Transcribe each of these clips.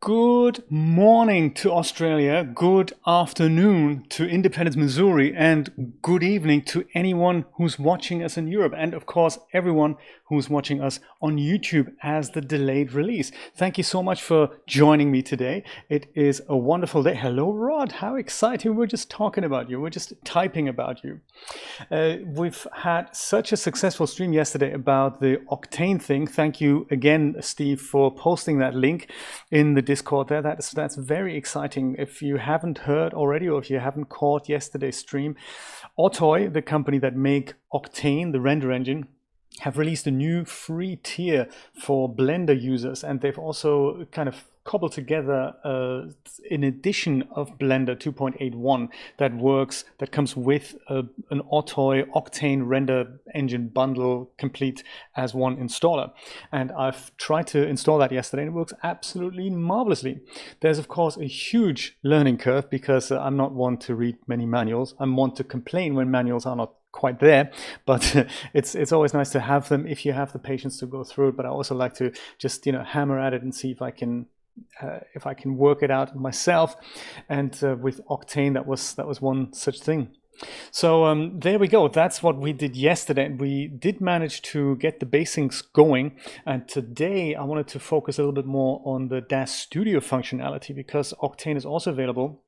Good morning to Australia, good afternoon to Independence, Missouri, and good evening to anyone who's watching us in Europe, and of course everyone who's watching us on YouTube as the delayed release. Thank you so much for joining me today. It is a wonderful day. Hello, Rod. How exciting. We're just talking about you. We're just typing about you. We've had such a successful stream yesterday about the Octane thing. Thank you again, Steve, for posting that link in the Discord there. That's very exciting. If you haven't heard already, or if you haven't caught yesterday's stream, Otoy, the company that make Octane, the render engine, have released a new free tier for Blender users, and they've also kind of cobbled together an edition of Blender 2.81 that comes with an Otoy Octane Render Engine bundle complete as one installer. And I've tried to install that yesterday, and it works absolutely marvelously. There's of course a huge learning curve because I'm not one to read many manuals. I'm one to complain when manuals are not quite there, but it's always nice to have them if you have the patience to go through it. But I also like to just hammer at it and see if I can work it out myself. And with Octane, that was one such thing. So there we go. That's what we did yesterday. We did manage to get the basics going, and today I wanted to focus a little bit more on the DAZ Studio functionality, because Octane is also available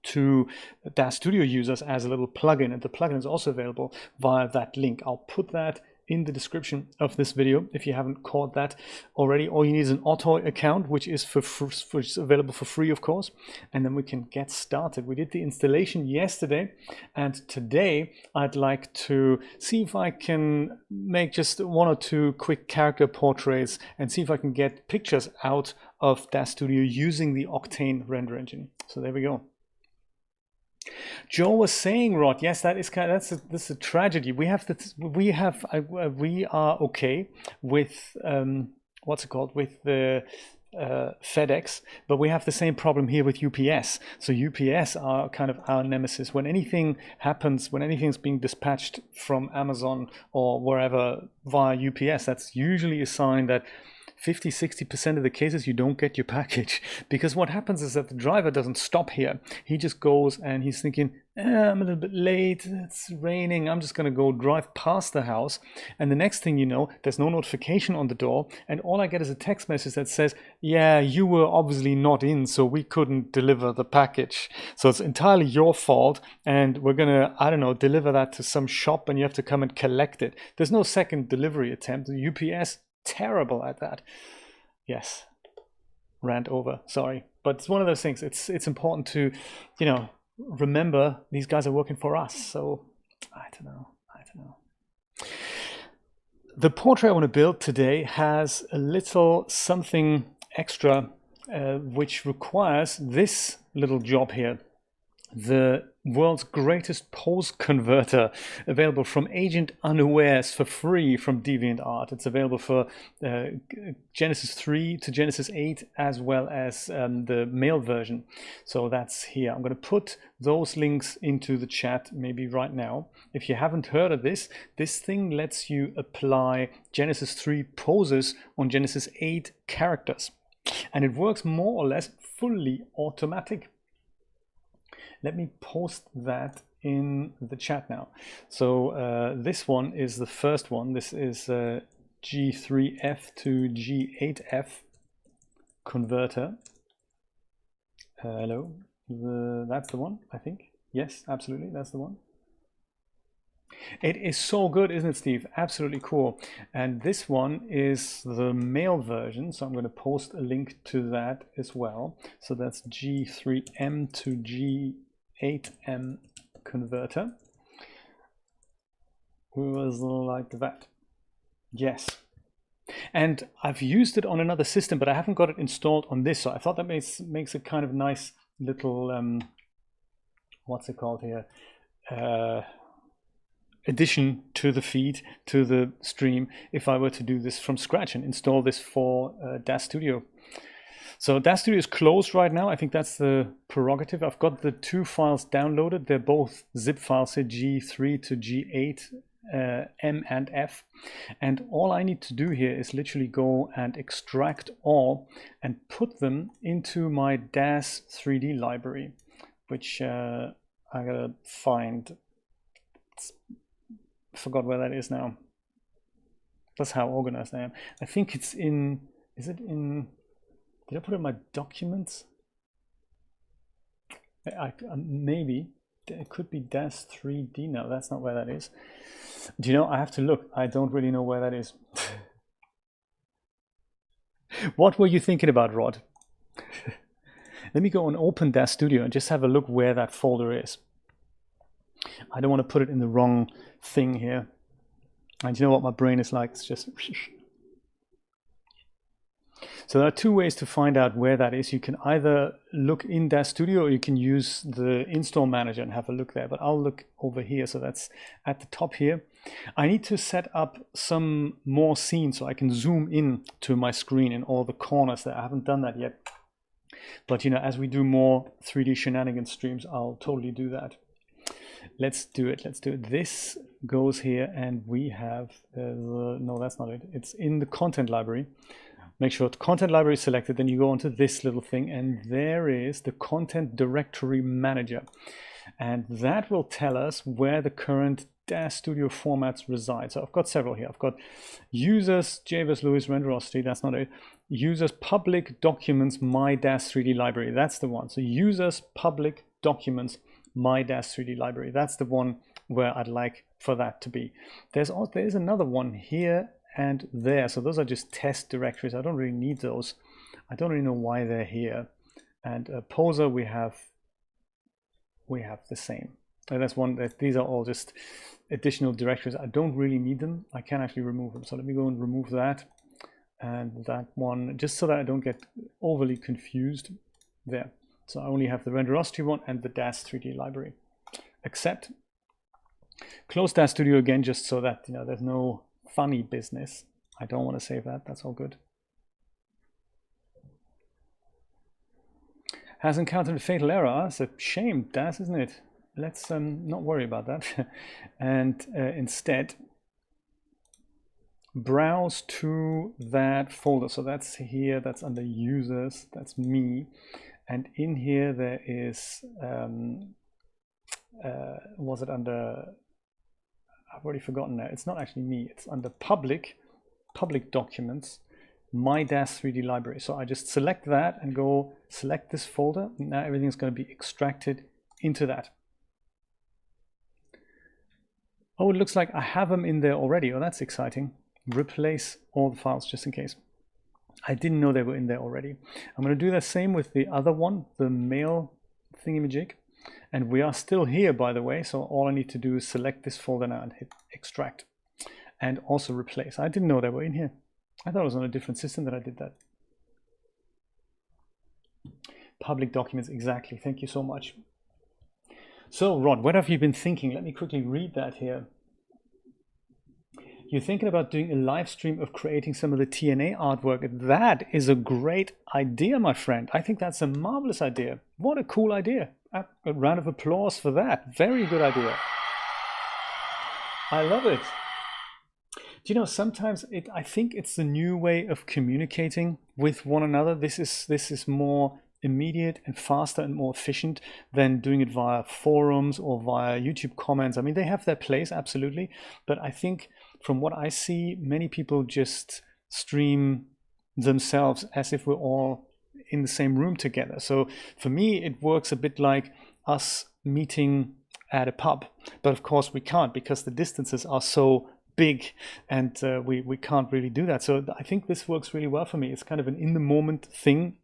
to DAZ Studio users as a little plugin, and the plugin is also available via that link. I'll put that in the description of this video if you haven't caught that already. All you need is an Otoy account, which is which is available for free, of course, and then we can get started. We did the installation yesterday, and today I'd like to see if I can make just one or two quick character portraits and see if I can get pictures out of DAZ Studio using the Octane render engine. So there we go. Joe was saying, Rod, yes, that is that's a tragedy. We are okay with what's it called, with the FedEx, but we have the same problem here with UPS. So UPS are kind of our nemesis. When anything happens, when anything's being dispatched from Amazon or wherever via UPS, that's usually a sign that 50-60% of the cases you don't get your package, because what happens is that the driver doesn't stop here. He just goes and he's thinking, I'm a little bit late, it's raining, I'm just going to go drive past the house, and the next thing you know, there's no notification on the door, and all I get is a text message that says, yeah, you were obviously not in, so we couldn't deliver the package. So it's entirely your fault, and we're gonna, I don't know, deliver that to some shop, and you have to come and collect it. There's no second delivery attempt. The UPS, terrible at that. Yes, rant over, sorry, but it's one of those things. It's important to remember these guys are working for us. So I don't know. The portrait I want to build today has a little something extra which requires this little job here. The world's greatest pose converter, available from Agent Unawares for free from DeviantArt. It's available for Genesis 3 to Genesis 8, as well as the male version. So that's here. I'm going to put those links into the chat maybe right now. If you haven't heard of this thing lets you apply Genesis 3 poses on Genesis 8 characters. And it works more or less fully automatic. Let me post that in the chat now. So this one is the first one. This is G3F to G8F converter. Hello, that's the one, I think. Yes, absolutely, that's the one. It is so good, isn't it, Steve? Absolutely cool. And this one is the male version, so I'm going to post a link to that as well. So that's G3M to G8M converter. It was like that. Yes. And I've used it on another system, but I haven't got it installed on this. So I thought that makes a kind of nice little what's it called here? Addition to the feed, to the stream, if I were to do this from scratch and install this for DAZ Studio. So DAZ Studio is closed right now. I think that's the prerogative. I've got the two files downloaded. They're both zip files, say G3 to G8 M and F. And all I need to do here is literally go and extract all and put them into my DAZ 3D library, which I gotta find. Forgot where that is now. That's how organized I am. I think it's in, is it in, did I put it in my documents? Maybe. It could be DAZ 3D. No, that's not where that is. Do you know, I have to look. I don't really know where that is. What were you thinking about, Rod? Let me go and open DAZ Studio and just have a look where that folder is. I don't want to put it in the wrong thing here. And you know what my brain is like? It's just... So there are two ways to find out where that is. You can either look in DAZ Studio or you can use the install manager and have a look there. But I'll look over here. So that's at the top here. I need to set up some more scenes so I can zoom in to my screen in all the corners there. I haven't done that yet. But you know, as we do more 3D Shenanigans streams, I'll totally do that. Let's do it. Let's do it. This goes here and we have, no, that's not it. It's in the content library. Make sure the content library is selected, then you go onto this little thing and there is the content directory manager. And that will tell us where the current DAZ Studio formats reside. So I've got several here. I've got users, JVS Lewis, Renderosity, that's not it. Users, public documents, my DAZ 3D library, that's the one. So users, public documents, my DAZ 3D library, that's the one where I'd like for that to be. There's another one here and there. So those are just test directories. I don't really need those. I don't really know why they're here. And Poser, we have the same. And that's one that these are all just additional directories. I don't really need them. I can actually remove them. So let me go and remove that and that one, just so that I don't get overly confused there. So I only have the Renderosity one and the DAZ 3D library. Accept. Close DAZ Studio again, just so that you know there's no funny business. I don't want to save that. That's all good. Has encountered a fatal error. It's a shame, DAZ, isn't it? Let's not worry about that. And instead, browse to that folder. So that's here. That's under users. That's me. And in here there is, was it under, I've already forgotten now. It's not actually me. It's under public documents, my DAZ 3D library. So I just select that and go select this folder. Now everything's going to be extracted into that. Oh, it looks like I have them in there already. Oh, that's exciting. Replace all the files just in case. I didn't know they were in there already. I'm going to do the same with the other one, the mail thingamajig. And we are still here, by the way. So all I need to do is select this folder now and hit extract. And also replace. I didn't know they were in here. I thought it was on a different system that I did that. Public documents, exactly. Thank you so much. So, Rod, what have you been thinking? Let me quickly read that here. You're thinking about doing a live stream of creating some of the TNA artwork. That is a great idea, my friend. I think that's a marvelous idea. What a cool idea. A round of applause for that. Very good idea. I love it. Do you know, sometimes I think it's the new way of communicating with one another. This is more immediate and faster and more efficient than doing it via forums or via YouTube comments. I mean, they have their place, absolutely. But I think from what I see, many people just stream themselves as if we're all in the same room together. So for me, it works a bit like us meeting at a pub. But of course we can't because the distances are so big and we can't really do that. So I think this works really well for me. It's kind of an in the moment thing.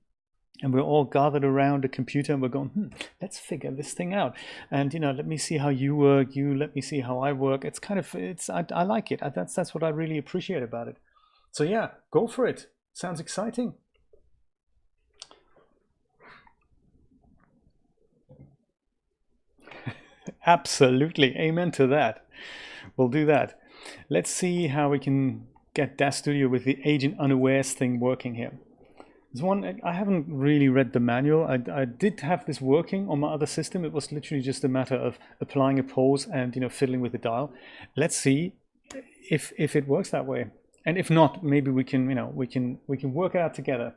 And we're all gathered around a computer and we're going, let's figure this thing out. And, you know, let me see how you work. You let me see how I work. It's kind of, I like it. That's what I really appreciate about it. So yeah, go for it. Sounds exciting. Absolutely. Amen to that. We'll do that. Let's see how we can get DAZ Studio with the Agent Unawares thing working here. There's one, I haven't really read the manual. I did have this working on my other system. It was literally just a matter of applying a pose and, you know, fiddling with the dial. Let's see if it works that way. And if not, maybe we can, you know, we can work it out together.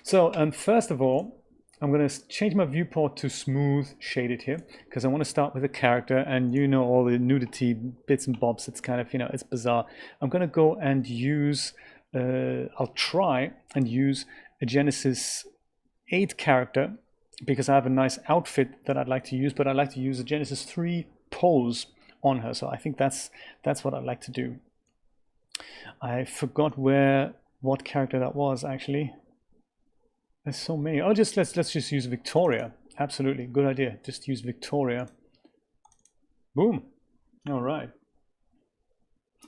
So first of all, I'm going to change my viewport to smooth shaded here because I want to start with a character, and you know all the nudity bits and bobs. It's kind of, you know, it's bizarre. I'm going to go and use, I'll try and use a Genesis 8 character because I have a nice outfit that I'd like to use, but I'd like to use a Genesis 3 pose on her. So I think that's what I'd like to do. I forgot what character that was actually. There's so many. Oh, let's just use Victoria. Absolutely, good idea. Just use Victoria. Boom. All right.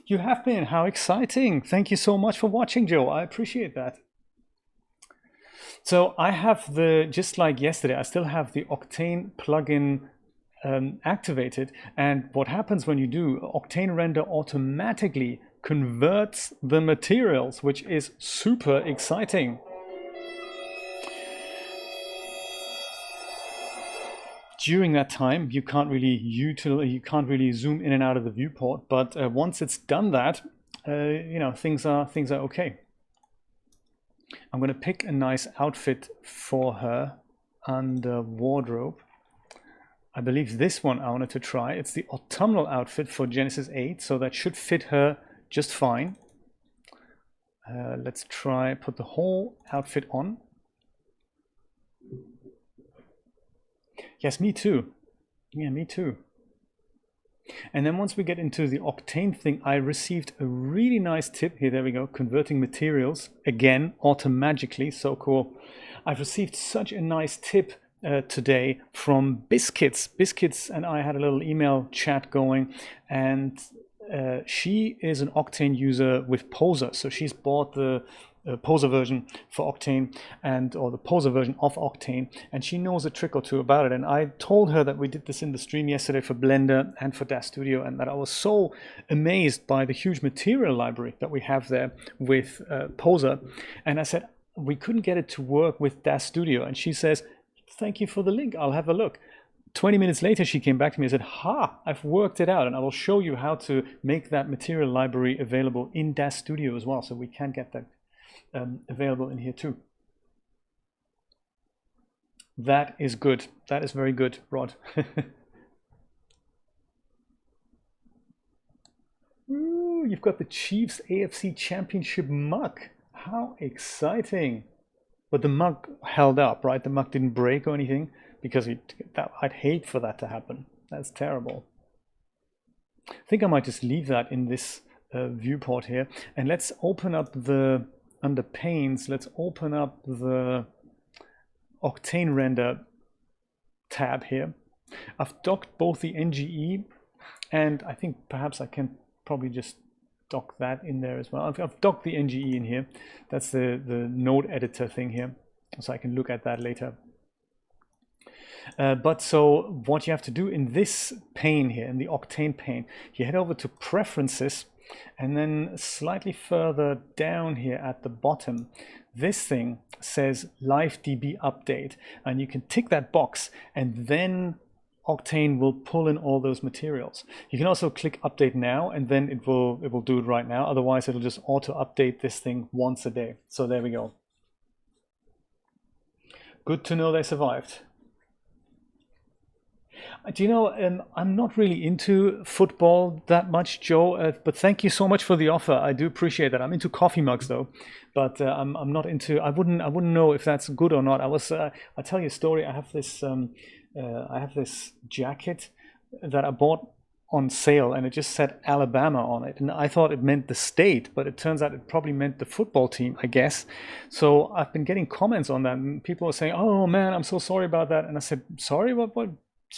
You have been. How exciting! Thank you so much for watching, Joe. I appreciate that. So I have just like yesterday, I still have the Octane plugin activated. And what happens when you do, Octane Render automatically converts the materials, which is super exciting. During that time, you can't really zoom in and out of the viewport, but once it's done that, you know, things are okay. I'm going to pick a nice outfit for her under wardrobe. I believe this one I wanted to try. It's the autumnal outfit for Genesis 8, so that should fit her just fine. Let's try put the whole outfit on. Yes, me too. Yeah, me too. And then once we get into the Octane thing, I received a really nice tip here. There we go. Converting materials again, automatically. So cool. I've received such a nice tip today from Biscuits. Biscuits and I had a little email chat going, and she is an Octane user with Poser. So she's bought the Poser version for Octane, or the Poser version of Octane, and she knows a trick or two about it. And I told her that we did this in the stream yesterday for Blender and for DAZ Studio, and that I was so amazed by the huge material library that we have there with Poser. And I said we couldn't get it to work with DAZ Studio, and she says, "Thank you for the link. I'll have a look." 20 minutes later, she came back to me and said, "Ha, I've worked it out, and I will show you how to make that material library available in DAZ Studio as well." So we can get that available in here too. That is good. That is very good, Rod. Ooh, you've got the Chiefs AFC Championship mug. How exciting! But the mug held up, right? The mug didn't break or anything, because I'd hate for that to happen. That's terrible. I think I might just leave that in this viewport here, and let's open up under panes, let's open up the Octane Render tab here. I've docked both the NGE, and I think perhaps I can probably just dock that in there as well. I've docked the NGE in here. That's the node editor thing here, so I can look at that later. But so what you have to do in this pane here, in the Octane pane, you head over to Preferences, and then slightly further down here at the bottom, this thing says LiveDB Update, and you can tick that box, and then Octane will pull in all those materials. You can also click Update Now, and then it will do it right now. Otherwise, it'll just auto update this thing once a day. So there we go. Good to know they survived. Do you know, I'm not really into football that much, Joe, but thank you so much for the offer. I do appreciate that. I'm into coffee mugs though, but I'm not into, I wouldn't know if that's good or not. I'll tell you a story. I have this jacket that I bought on sale, and it just said Alabama on it, and I thought it meant the state, but it turns out it probably meant the football team, I guess. So I've been getting comments on that, and people are saying, "Oh man, I'm so sorry about that." And I said, "Sorry, what?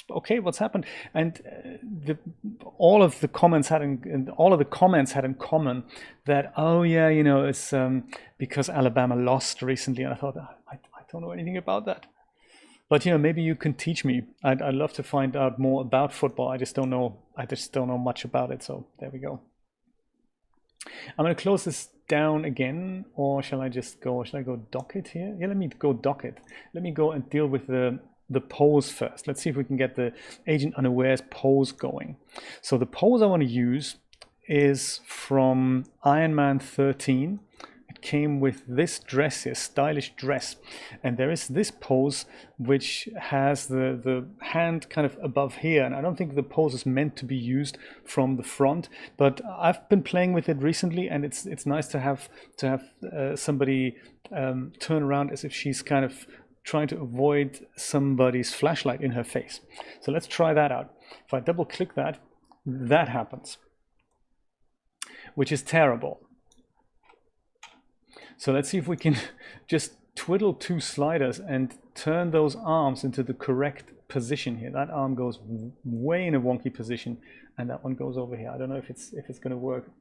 Okay, what's happened?" And all of the comments had in common that, "Oh yeah, you know, it's because Alabama lost recently." And I thought, I don't know anything about that. But you know, maybe you can teach me. I'd love to find out more about football. I just don't know much about it. So there we go. I'm going to close this down again, or shall I go dock it here? Yeah, let me go dock it. Let me go and deal with the pose first. Let's see if we can get the Agent Unawares pose going. So the pose I want to use is from Iron Man 13. It came with this dress here, stylish dress, and there is this pose which has the hand kind of above here, and I don't think the pose is meant to be used from the front, but I've been playing with it recently, and it's nice to have somebody turn around as if she's kind of trying to avoid somebody's flashlight in her face. So let's try that out. If I double click that, that happens, which is terrible. So let's see if we can just twiddle two sliders and turn those arms into the correct position here. That arm goes way in a wonky position, and that one goes over here. I don't know if it's going to work.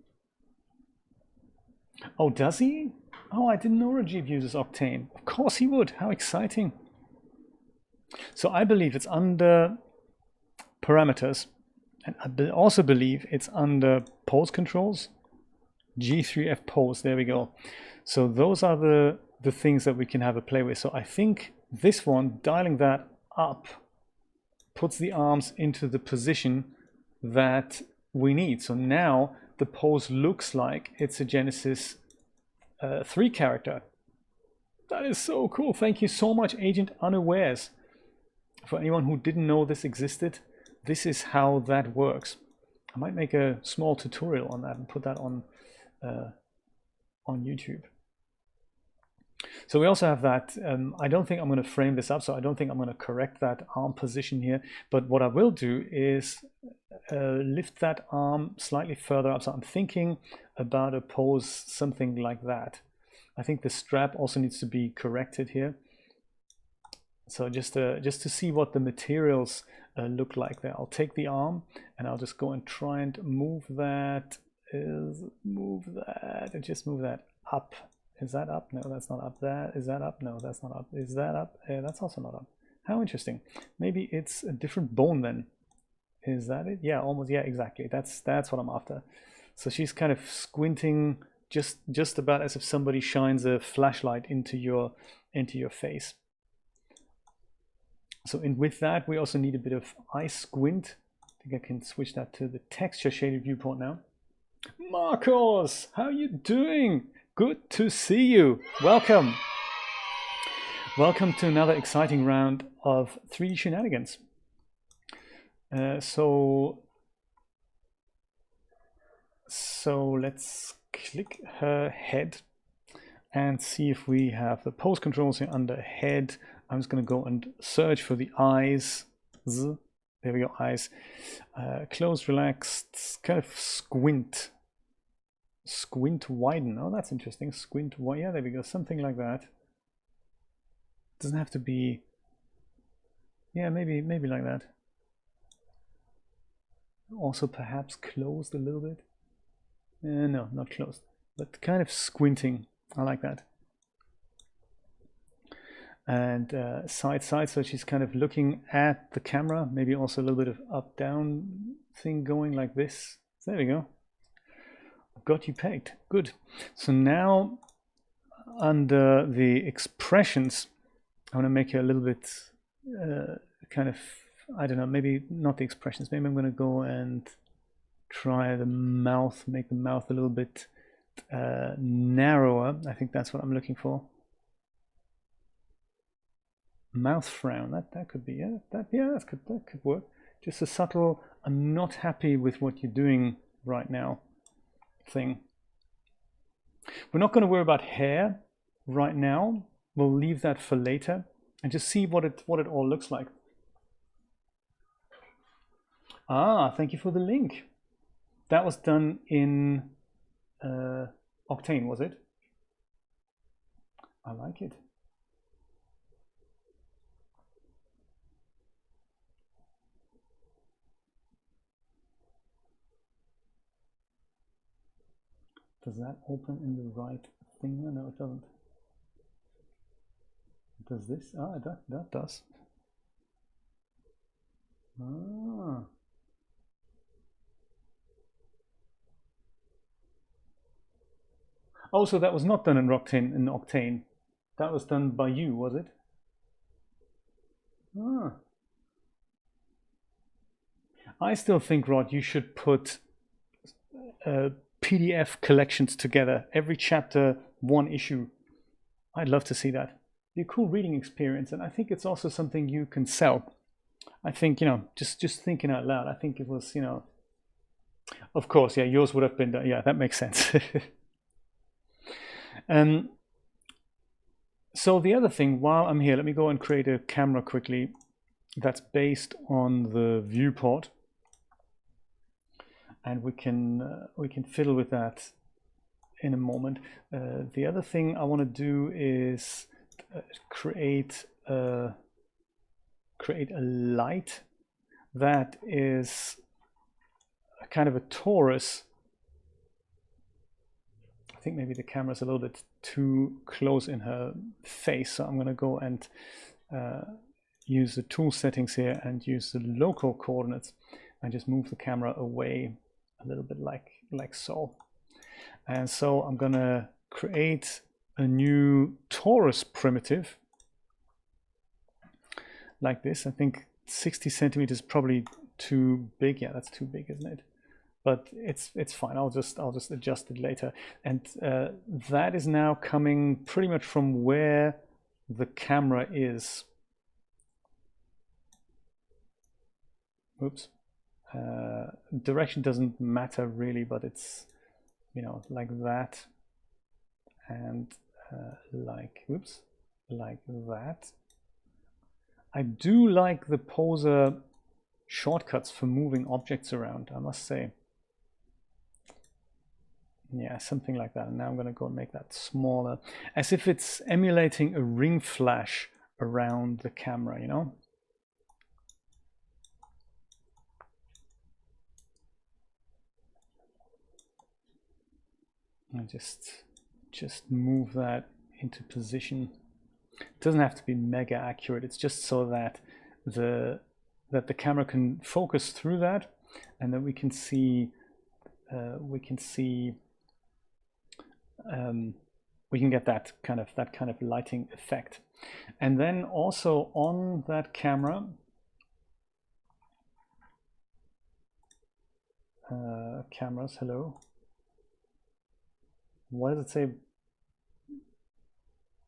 Oh, does he? Oh, I didn't know Rajiv uses Octane. Of course he would. How exciting. So I believe it's under parameters, and I also believe it's under pose controls. G3F pose, there we go. So those are the things that we can have a play with. So I think this one, dialing that up, puts the arms into the position that we need. So now the pose looks like it's a Genesis 3 character. That is so cool. Thank you so much, Agent Unawares. For anyone who didn't know this existed, this is how that works. I might make a small tutorial on that and put that on YouTube. So we also have that. I don't think I'm going to frame this up, so I don't think I'm going to correct that arm position here. But what I will do is lift that arm slightly further up. So I'm thinking about a pose something like that. I think the strap also needs to be corrected here. So just to see what the materials look like there. I'll take the arm and I'll just go and try and move that. Move that and just move that up. Is that up? No, that's not up. That is that up? No, that's not up. Is that up? That's also not up. How interesting. Maybe it's a different bone then. Is that it? Yeah, almost. Yeah, exactly. That's what I'm after. So she's kind of squinting just about as if somebody shines a flashlight into your face. So with that, we also need a bit of eye squint. I think I can switch that to the texture shaded viewport now. Marcos, how you doing? Good to see you. Welcome. Welcome to another exciting round of 3D Shenanigans. So let's click her head and see if we have the pose controls here under head. I'm just going to go and search for the eyes. There we go, eyes. Close, relaxed, kind of squint. Squint, widen. Oh, that's interesting. Squint, widen. Yeah, there we go. Something like that. Doesn't have to be. Yeah, maybe like that. Also, perhaps closed a little bit. No, not closed, but kind of squinting. I like that. And side, so she's kind of looking at the camera. Maybe also a little bit of up-down thing going like this. There we go. Got you pegged. Good. So now under the expressions, I want to make it a little bit kind of, I don't know, maybe not the expressions. Maybe I'm going to go and try the mouth, make the mouth a little bit narrower. I think that's what I'm looking for. Mouth frown. That could be, yeah. That could work. Just a subtle, I'm not happy with what you're doing right now thing. We're not going to worry about hair right now. We'll leave that for later and just see what it all looks like. Ah, thank you for the link. That was done in Octane, was it? I like it. Does that open in the right thing? No, it doesn't. Does this? Ah, that does. Ah. Oh, so that was not done in Octane. That was done by you, was it? Ah. I still think, Rod, you should put PDF collections together. Every chapter, one issue. I'd love to see that. Be a cool reading experience, and I think it's also something you can sell. I think, you know, just thinking out loud, I think it was, you know, of course, yeah, yours would have been done. Yeah, that makes sense. So the other thing, while I'm here, let me go and create a camera quickly that's based on the viewport, and we can fiddle with that in a moment. The other thing I want to do is create a light that is a kind of a torus. I think maybe the camera's a little bit too close in her face, so I'm going to go and use the tool settings here and use the local coordinates and just move the camera away a little bit like so. And so I'm going to create a new torus primitive like this. I think 60 centimeters is probably too big. Yeah, that's too big, isn't it? But it's fine. I'll just adjust it later. And that is now coming pretty much from where the camera is. Oops. Direction doesn't matter really, but it's, you know, like that, and like, oops, like that. I do like the poser shortcuts for moving objects around, I must say. Yeah, something like that. And now I'm going to go and make that smaller, as if it's emulating a ring flash around the camera, you know? And just move that into position. It doesn't have to be mega accurate. It's just so that the camera can focus through that, and then we can see we can get that kind of lighting effect. And then also on that camera, cameras, hello. Why does it say?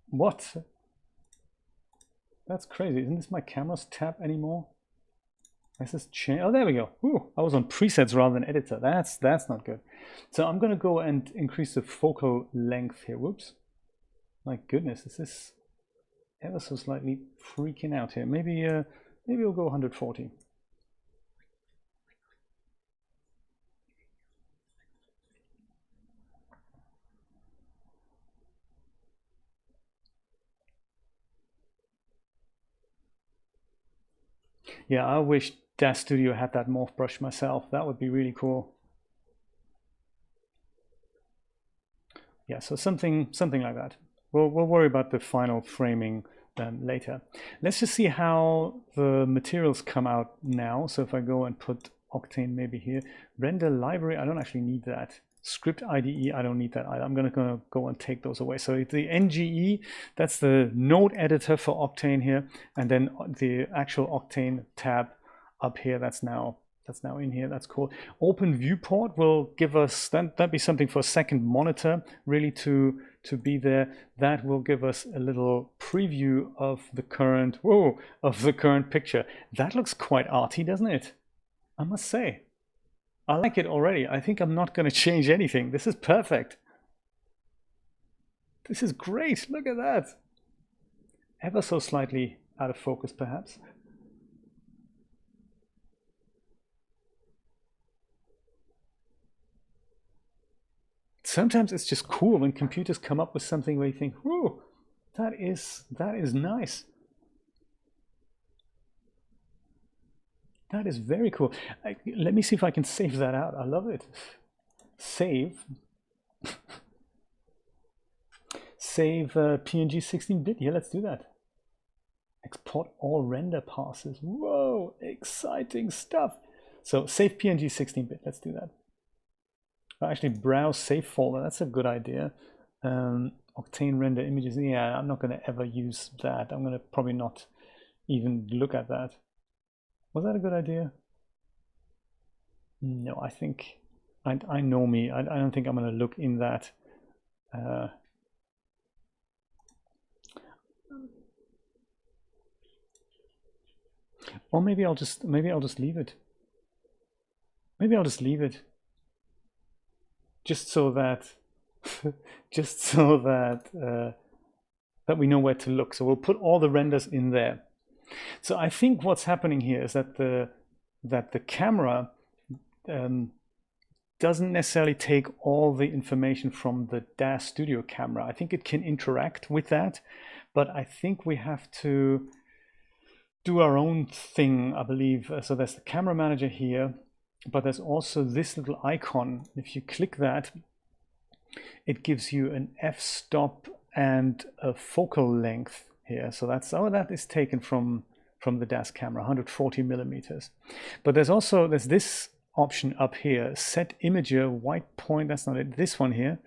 What? That's crazy. Isn't this my camera's tab anymore? Is this change? Oh, there we go. Ooh, I was on presets rather than editor. That's not good. So I'm going to go and increase the focal length here. Whoops. My goodness, is this ever so slightly freaking out here? Maybe we'll go 140. Yeah, I wish DAZ Studio had that morph brush myself. That would be really cool. Yeah, so something like that. We'll worry about the final framing later. Let's just see how the materials come out now. So if I go and put Octane maybe here, render library, I don't actually need that. Script IDE, I don't need that either. I'm going to go and take those away. So the NGE, that's the node editor for Octane here, and then the actual Octane tab up here, that's now in here. That's cool. Open viewport will give us, that'd be something for a second monitor really to be there. That will give us a little preview of the current picture. That looks quite arty, doesn't it? I must say. I like it already. I think I'm not going to change anything. This is perfect. This is great. Look at that. Ever so slightly out of focus, perhaps. Sometimes it's just cool when computers come up with something where you think, whoa, that is nice. That is very cool. Let me see if I can save that out. I love it. Save. Save PNG 16-bit. Yeah, let's do that. Export all render passes. Whoa, exciting stuff. So save PNG 16-bit. Let's do that. Actually, browse save folder. That's a good idea. Octane Render Images. Yeah, I'm not going to ever use that. I'm going to probably not even look at that. Was that a good idea? No, I think I know me. I don't think I'm going to look in that. Or maybe I'll just leave it. Maybe I'll just leave it. Just so that that we know where to look. So we'll put all the renders in there. So I think what's happening here is that the camera doesn't necessarily take all the information from the DAZ Studio camera. I think it can interact with that, but I think we have to do our own thing, I believe. So there's the camera manager here, but there's also this little icon. If you click that, it gives you an f-stop and a focal length here. So that's that is taken from the DAZ camera, 140 millimeters. But there's this option up here, set imager white point. That's not it. This one here,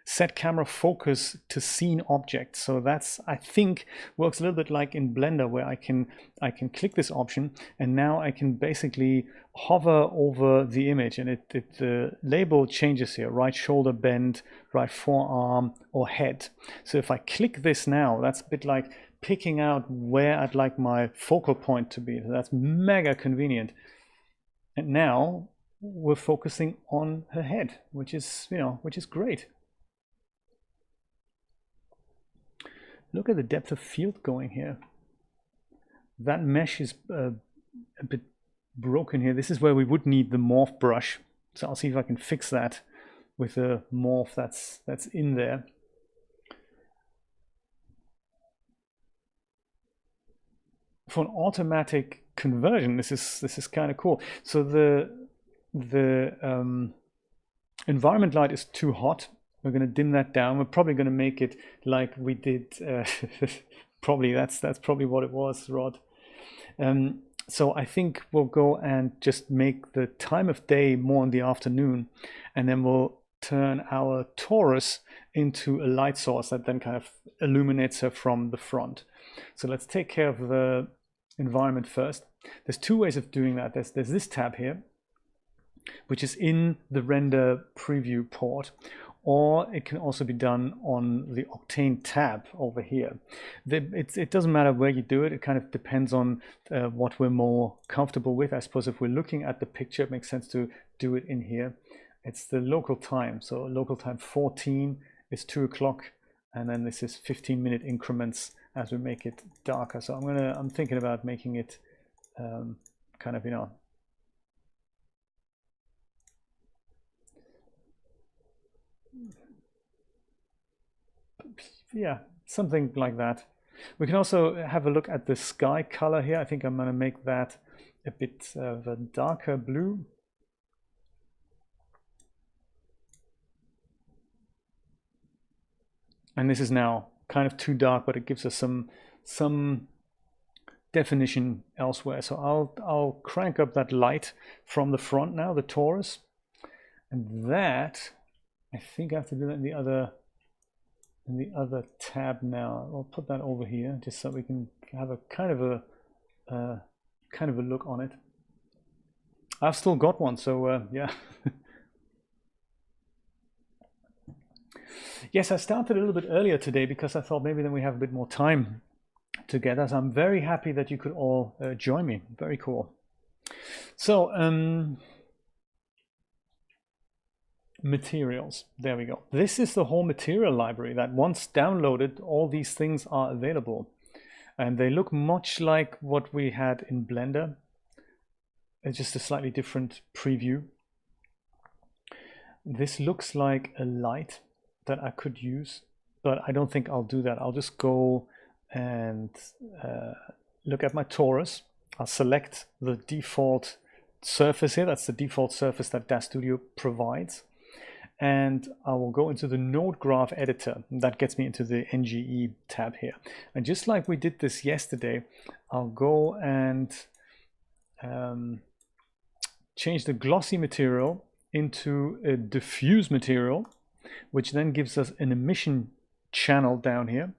set camera focus to seen object. So that's, I think, works a little bit like in Blender, where I can click this option, and now I can basically hover over the image, and the label changes here: right shoulder bend, right forearm, or head. So if I click this now, that's a bit like picking out where I'd like my focal point to be. So that's mega convenient. And now we're focusing on her head, which is great. Look at the depth of field going here. That mesh is a bit broken here. This is where we would need the morph brush. So I'll see if I can fix that with the morph that's in there. For an automatic conversion, this is kind of cool. So the environment light is too hot. We're going to dim that down. We're probably going to make it like we did. Probably that's probably what it was, Rod. So I think we'll go and just make the time of day more in the afternoon, and then we'll turn our torus into a light source that then kind of illuminates her from the front. So let's take care of the environment first. There's two ways of doing that. There's this tab here, which is in the render preview port, or it can also be done on the Octane tab over here. It doesn't matter where you do it. It kind of depends on what we're more comfortable with. I suppose if we're looking at the picture, it makes sense to do it in here. It's the local time. So local time 14 is 2 o'clock, and then this is 15-minute increments as we make it darker. So I'm thinking about making it kind of, yeah, something like that. We can also have a look at the sky color here. I think I'm going to make that a bit of a darker blue. And this is now kind of too dark, but it gives us some definition elsewhere. So I'll crank up that light from the front now, the torus, and that I think I have to do that in the other tab now. I'll put that over here just so we can have a kind of a look on it. I've still got one, so yeah. Yes, I started a little bit earlier today because I thought maybe then we have a bit more time together. So I'm very happy that you could all join me. Very cool. So materials, there we go. This is the whole material library that once downloaded, all these things are available, and they look much like what we had in Blender. It's just a slightly different preview. This looks like a light that I could use, but I don't think I'll do that. I'll just go and look at my torus. I'll select the default surface here. That's the default surface that DAZ Studio provides. And I will go into the node graph editor. That gets me into the NGE tab here. And just like we did this yesterday, I'll go and change the glossy material into a diffuse material. which then gives us an emission channel down here.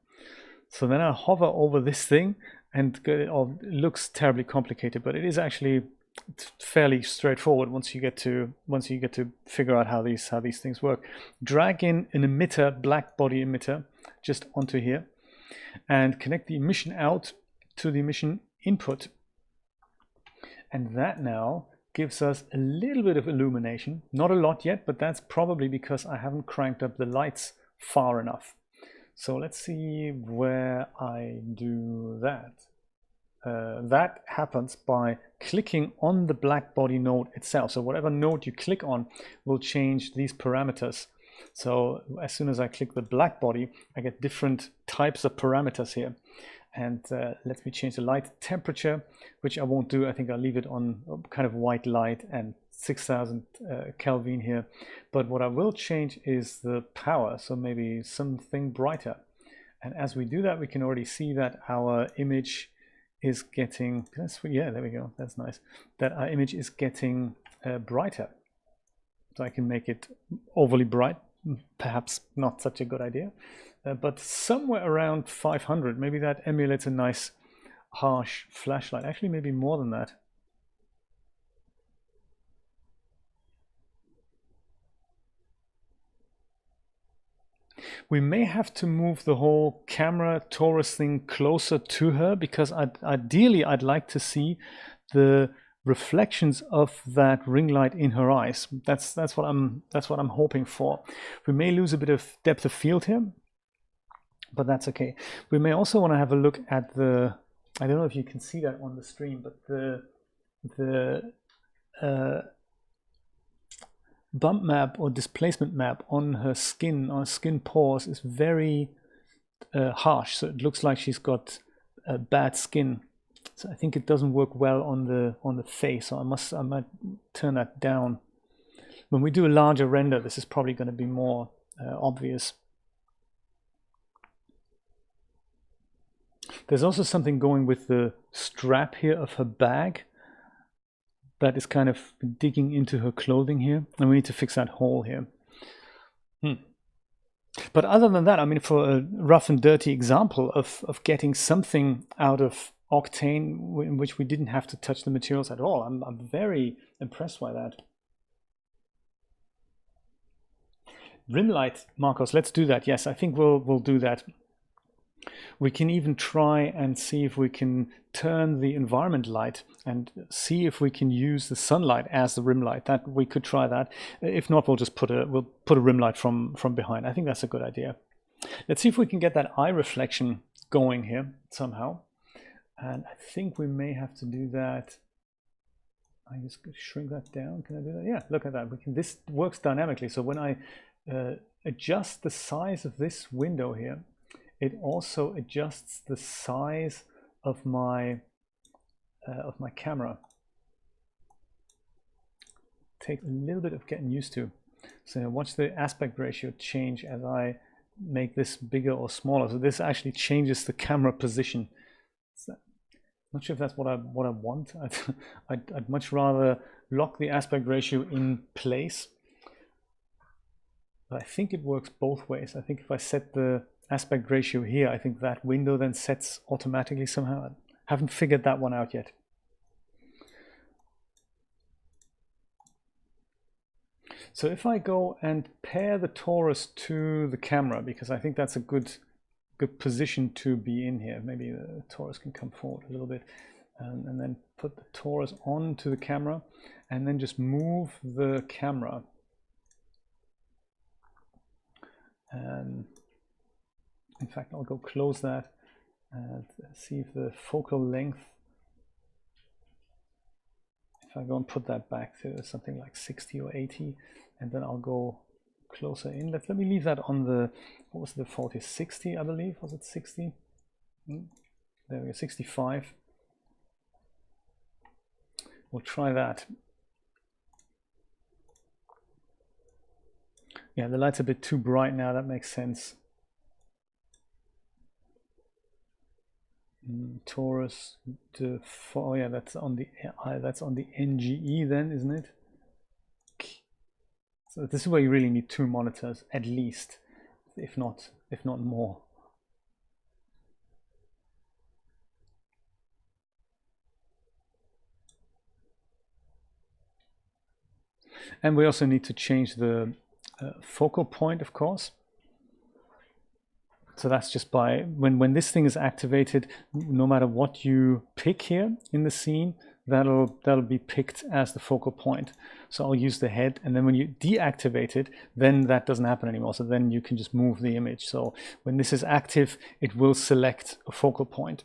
So then I hover over this thing, and it looks terribly complicated, but it is actually fairly straightforward once you get to figure out how these things work. Drag in an emitter, black body emitter, just onto here, and connect the emission out to the emission input, and that now gives us a little bit of illumination. Not a lot yet, but that's probably because I haven't cranked up the lights far enough. So let's see where I do that. That happens by clicking on the black body node itself. So whatever node you click on will change these parameters. So as soon as I click the black body, I get different types of parameters here. And let me change the light temperature, which I won't do. I think I'll leave it on kind of white light and 6000 Kelvin here. But what I will change is the power, so maybe something brighter. And as we do that, we can already see that our image is getting, yeah, there we go, that's nice, that our image is getting brighter. So I can make it overly bright, perhaps not such a good idea, but somewhere around 500, maybe that emulates a nice harsh flashlight. Actually, maybe more than that. We may have to move the whole camera torus thing closer to her, because ideally I'd like to see the reflections of that ring light in her eyes. That's what I'm hoping for. We may lose a bit of depth of field here, but that's okay. We may also want to have a look at the, I don't know if you can see that on the stream, but the bump map or displacement map on her skin, on skin pores, is very harsh. So it looks like she's got bad skin. So I think it doesn't work well on the face. So I might turn that down. When we do a larger render, this is probably going to be more obvious. There's also something going with the strap here of her bag that is kind of digging into her clothing here, and we need to fix that hole here. But other than that, I mean, for a rough and dirty example of getting something out of Octane in which we didn't have to touch the materials at all, I'm very impressed by that. Rim light, Marcos, let's do that. Yes, I think we'll do that. We can even try and see if we can turn the environment light and see if we can use the sunlight as the rim light. That we could try that. If not, we'll just put a rim light from behind. I think that's a good idea. Let's see if we can get that eye reflection going here somehow. And I think we may have to do that. I just shrink that down. Can I do that? Yeah, look at that. This works dynamically. So when I adjust the size of this window here, it also adjusts the size of my camera. Takes a little bit of getting used to. So watch the aspect ratio change as I make this bigger or smaller. So this actually changes the camera position. So, not sure if that's what I want. I'd much rather lock the aspect ratio in place. But I think it works both ways. I think if I set the aspect ratio here, I think that window then sets automatically somehow. I haven't figured that one out yet. So if I go and pair the torus to the camera, because I think that's a good position to be in here. Maybe the torus can come forward a little bit, and then put the torus onto the camera, and then just move the camera. And in fact, I'll go close that and see if the focal length, if I go and put that back to something like 60 or 80, and then I'll go closer in. Let me leave that on the, what was the default here? 60, I believe. Was it 60? There we go, 65. We'll try that. Yeah, the light's a bit too bright now. That makes sense. Torus to, oh yeah, that's on the NGE then, isn't it? So this is where you really need 2 monitors at least, if not more. And we also need to change the focal point, of course. So that's just by when this thing is activated, no matter what you pick here in the scene, that'll be picked as the focal point. So I'll use the head, and then when you deactivate it, then that doesn't happen anymore. So then you can just move the image. So when this is active, it will select a focal point.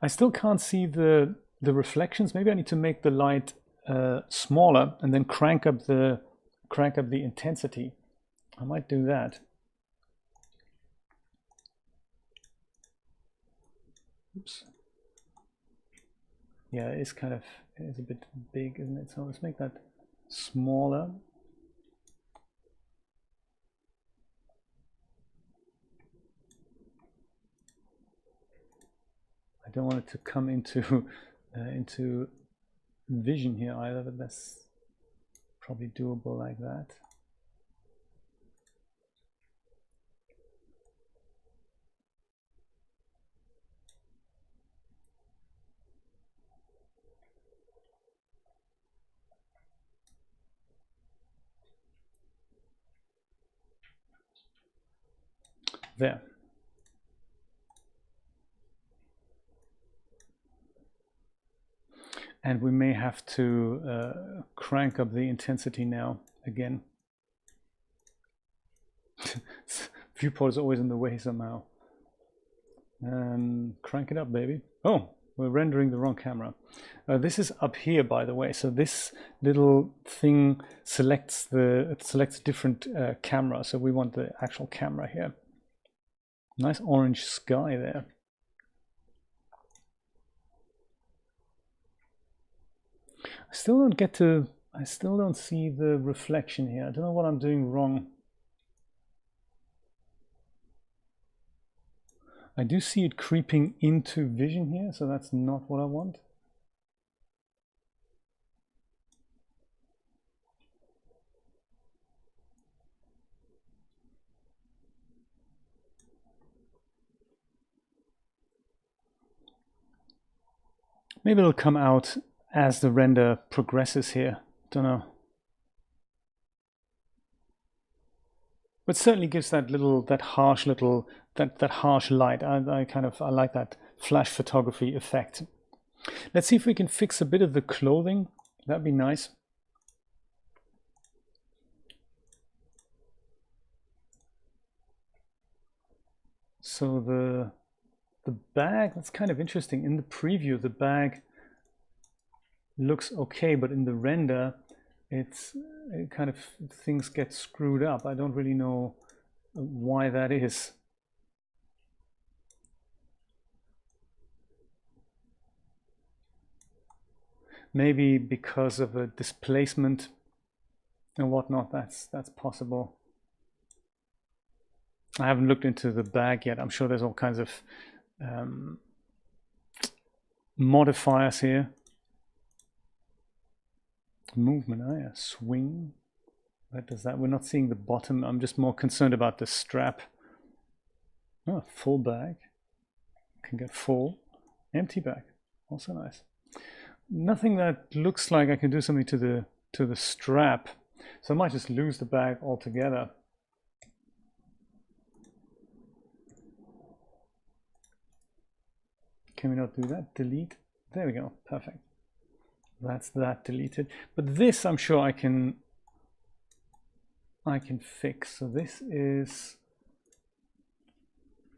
I still can't see the reflections. Maybe I need to make the light smaller and then crank up the intensity. I might do that. Oops. Yeah, it's a bit big, isn't it? So let's make that smaller. I don't want it to come into vision here either, but that's probably doable like that. There. And we may have to crank up the intensity now again. Viewport is always in the way somehow. Crank it up, baby. Oh, we're rendering the wrong camera. This is up here, by the way. So this little thing selects different camera. So we want the actual camera here. Nice orange sky there. I still don't see the reflection here. I don't know what I'm doing wrong. I do see it creeping into vision here, so that's not what I want. Maybe it'll come out as the render progresses here. Don't know. But certainly gives that harsh light. I like that flash photography effect. Let's see if we can fix a bit of the clothing. That'd be nice. So the bag, that's kind of interesting. In the preview, the bag looks okay, but in the render, things get screwed up. I don't really know why that is. Maybe because of a displacement and whatnot. That's possible. I haven't looked into the bag yet. I'm sure there's all kinds of modifiers here. Movement, oh yeah, swing. What does that? We're not seeing the bottom. I'm just more concerned about the strap. Oh, full bag. Can get full. Empty bag. Also nice. Nothing that looks like I can do something to the strap. So I might just lose the bag altogether. Can we not do that? Delete. There we go. Perfect. That's that deleted. But this I'm sure I can fix. So this is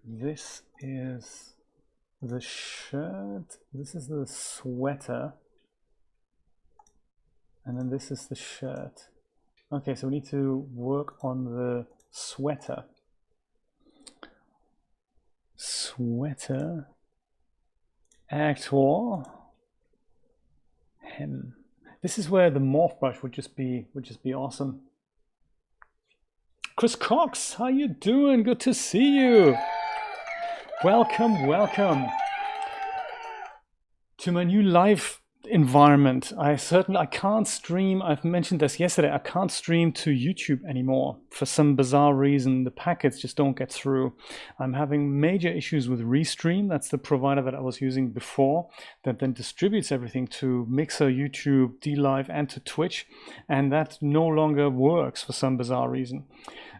the shirt. This is the sweater. And then this is the shirt. Okay, so we need to work on the sweater. Sweater. Actor. Hem. This is where the morph brush would just be awesome. Chris Cox, how you doing? Good to see you. Welcome to my new live environment. I can't stream. I've mentioned this yesterday. I can't stream to YouTube anymore for some bizarre reason. The packets just don't get through. I'm having major issues with Restream. That's the provider that I was using before, that then distributes everything to Mixer, YouTube, DLive, and to Twitch, and that no longer works for some bizarre reason.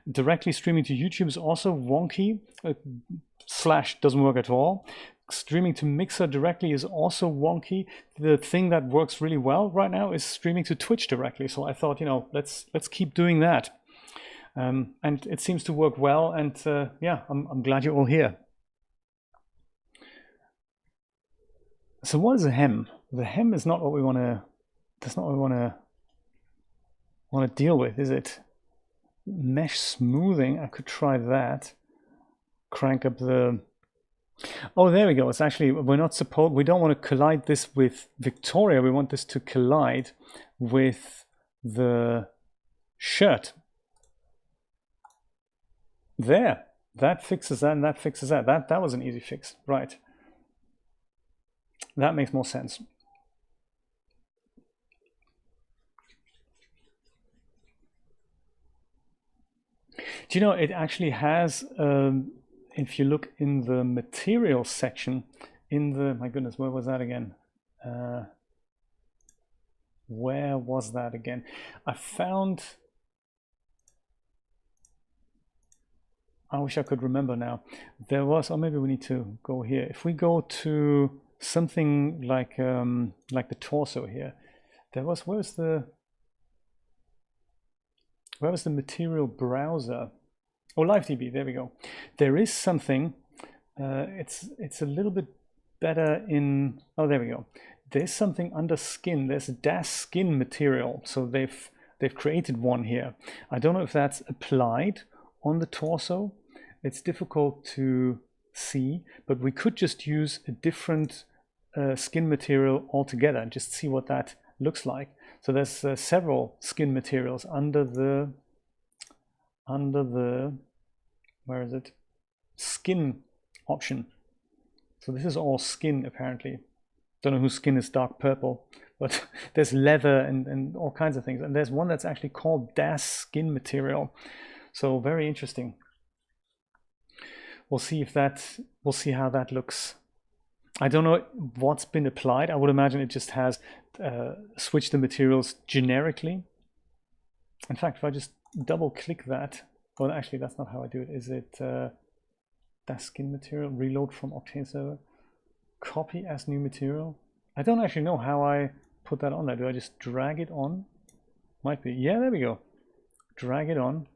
Directly streaming to YouTube is also wonky. Slash doesn't work at all. Streaming to Mixer directly is also wonky. The thing that works really well right now is streaming to Twitch directly. So I thought, let's keep doing that. And it seems to work well. And yeah, I'm glad you're all here. So what is a hem? The hem is not what we want to. That's not what we want to deal with, is it? Mesh smoothing. I could try that. Crank up the. Oh, there we go. It's actually, we don't want to collide this with Victoria. We want this to collide with the shirt. There. That fixes that, and that fixes that. That was an easy fix. Right. That makes more sense. Do you know, it actually has... if you look in the materials section, my goodness, where was that again? Where was that again? I wish I could remember now. There was, or maybe we need to go here. If we go to something like the torso here, there was, where was the material browser? Oh, LiveDB, there we go. There is something, it's a little bit better in, oh, there we go. There's something under skin, there's a DAZ skin material. So they've created one here. I don't know if that's applied on the torso. It's difficult to see, but we could just use a different skin material altogether and just see what that looks like. So there's several skin materials under the where is it, skin option. So this is all skin apparently. Don't know whose skin is dark purple, but there's leather and all kinds of things, and there's one that's actually called DAZ skin material. So very interesting. We'll see how that looks. I don't know what's been applied. I would imagine it just has switched the materials generically. In fact, if I just double click that, well, actually that's not how I do it. Is it that skin material, reload from Octane server, copy as new material? I don't actually know how I put that on there. Do I just drag it on? Might be. Yeah, there we go. Drag it on.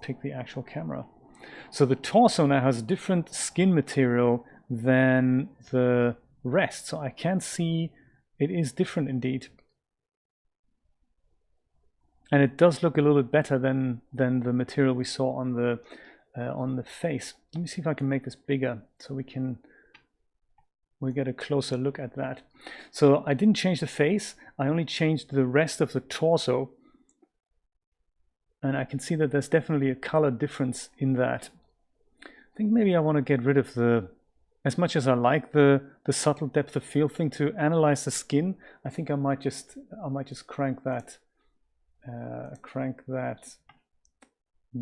Pick the actual camera. So the torso now has a different skin material than the rest. So I can see it is different indeed. And it does look a little bit better than the material we saw on the face. Let me see if I can make this bigger so we get a closer look at that. So I didn't change the face. I only changed the rest of the torso. And I can see that there's definitely a color difference in that. I think maybe I want to get rid of the, as much as I like the subtle depth of field thing to analyze the skin, I think I might just crank that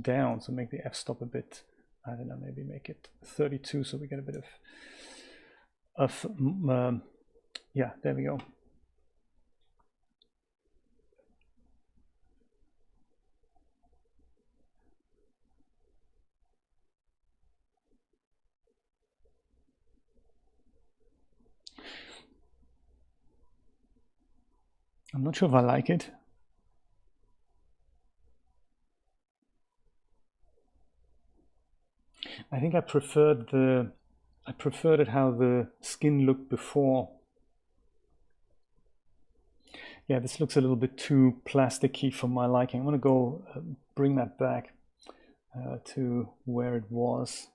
down. So make the f-stop a bit, I don't know, maybe make it 32 so we get a bit of yeah, there we go. I'm not sure if I like it. I think I preferred it how the skin looked before. Yeah, this looks a little bit too plasticky for my liking. I'm gonna go bring that back to where it was.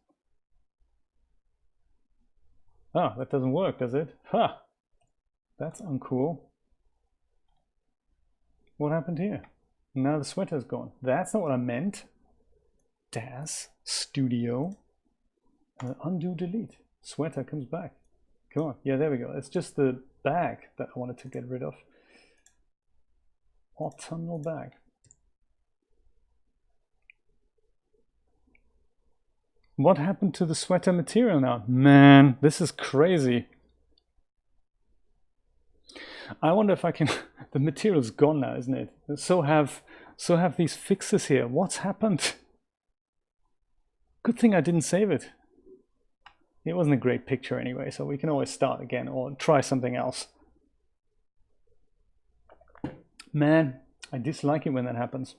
Ah, that doesn't work, does it? Ha! That's uncool. What happened here? Now the sweater's gone. That's not what I meant. DAZ Studio. Undo, delete. Sweater comes back. Come on. Yeah, there we go. It's just the bag that I wanted to get rid of. Autumnal bag. What happened to the sweater material now? Man, this is crazy. I wonder if I can... The material's gone now, isn't it? So have these fixes here. What's happened? Good thing I didn't save it. It wasn't a great picture anyway, so we can always start again or try something else. Man, I dislike it when that happens.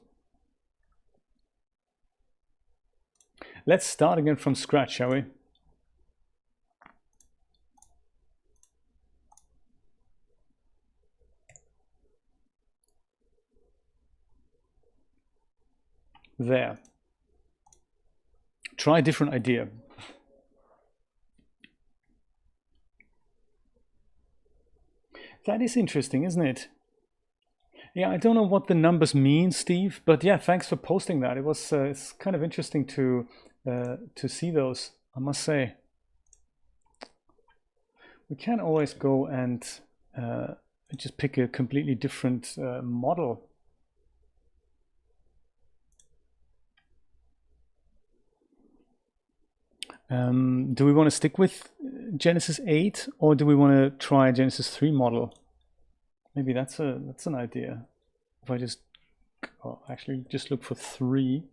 Let's start again from scratch, shall we? There. Try a different idea. That is interesting, isn't it? Yeah, I don't know what the numbers mean, Steve, but yeah, thanks for posting that. It was it's kind of interesting to see those, I must say. We can't always go and just pick a completely different model. Do we want to stick with Genesis 8 or do we want to try a Genesis 3 model? Maybe that's an idea. If I just actually just look for 3.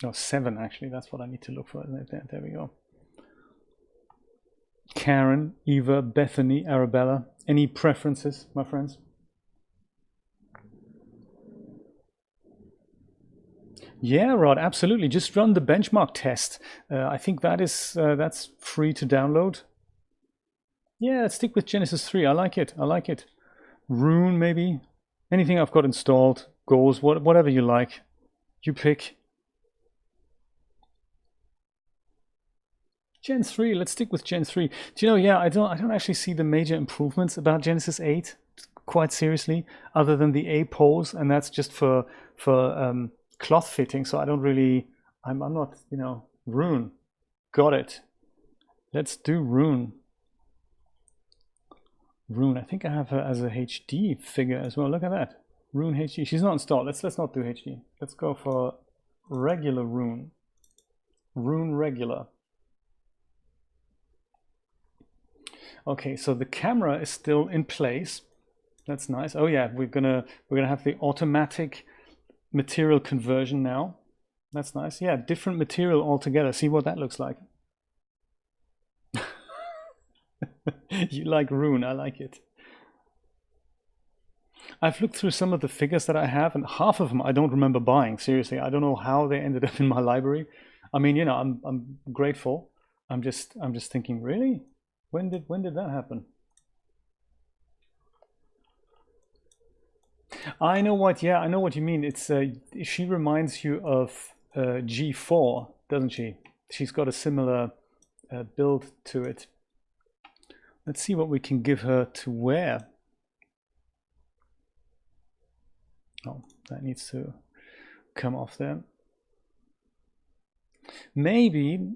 No, 7 actually. That's what I need to look for. There we go. Karen, Eva, Bethany, Arabella. Any preferences, my friends? Yeah, Rod, absolutely. Just run the benchmark test. I think that is that's free to download. Yeah, let's stick with Genesis 3. I like it. I like it. Rune, maybe. Anything I've got installed goes. Whatever you like. You pick. Gen 3. Let's stick with Gen 3. Do you know? Yeah, I don't actually see the major improvements about Genesis 8. Quite seriously, other than the A pose, and that's just for cloth fitting, so I don't really, I'm not, you know, Rune. Got it. Let's do Rune. Rune, I think I have her as a HD figure as well. Look at that. Rune HD. She's not installed. Let's not do HD. Let's go for regular Rune. Rune regular. Okay, so the camera is still in place. That's nice. Oh yeah, we're gonna have the automatic material conversion now. That's nice. Yeah, different material altogether. See what that looks like. You like Rune, I like it. I've looked through some of the figures that I have, and half of them I don't remember buying. Seriously, I don't know how they ended up in my library. I mean, you know, I'm grateful. I'm just thinking, really? When did that happen? I know what. Yeah, I know what you mean. It's she reminds you of G4, doesn't she? She's got a similar build to it. Let's see what we can give her to wear. Oh, that needs to come off there. Maybe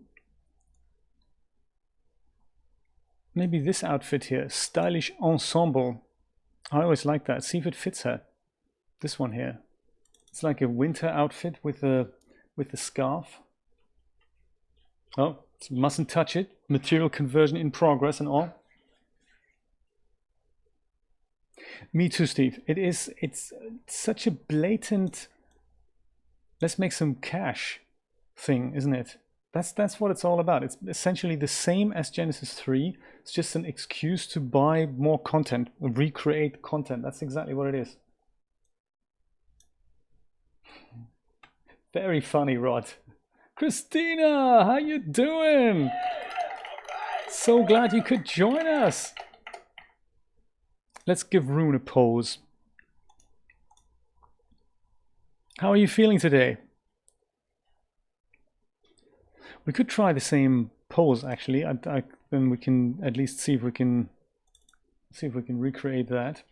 this outfit here, stylish ensemble. I always like that. See if it fits her. This one here. It's like a winter outfit with a scarf. Oh, mustn't touch it. Material conversion in progress and all. Me too, Steve. It's such a blatant let's make some cash thing, isn't it? That's what it's all about. It's essentially the same as Genesis 3. It's just an excuse to buy more content, recreate content. That's exactly what it is. Very funny, Rod. Christina, how you doing? So glad you could join us. Let's give Rune a pose. How are you feeling today? We could try the same pose actually. Then we can at least see if we can recreate that.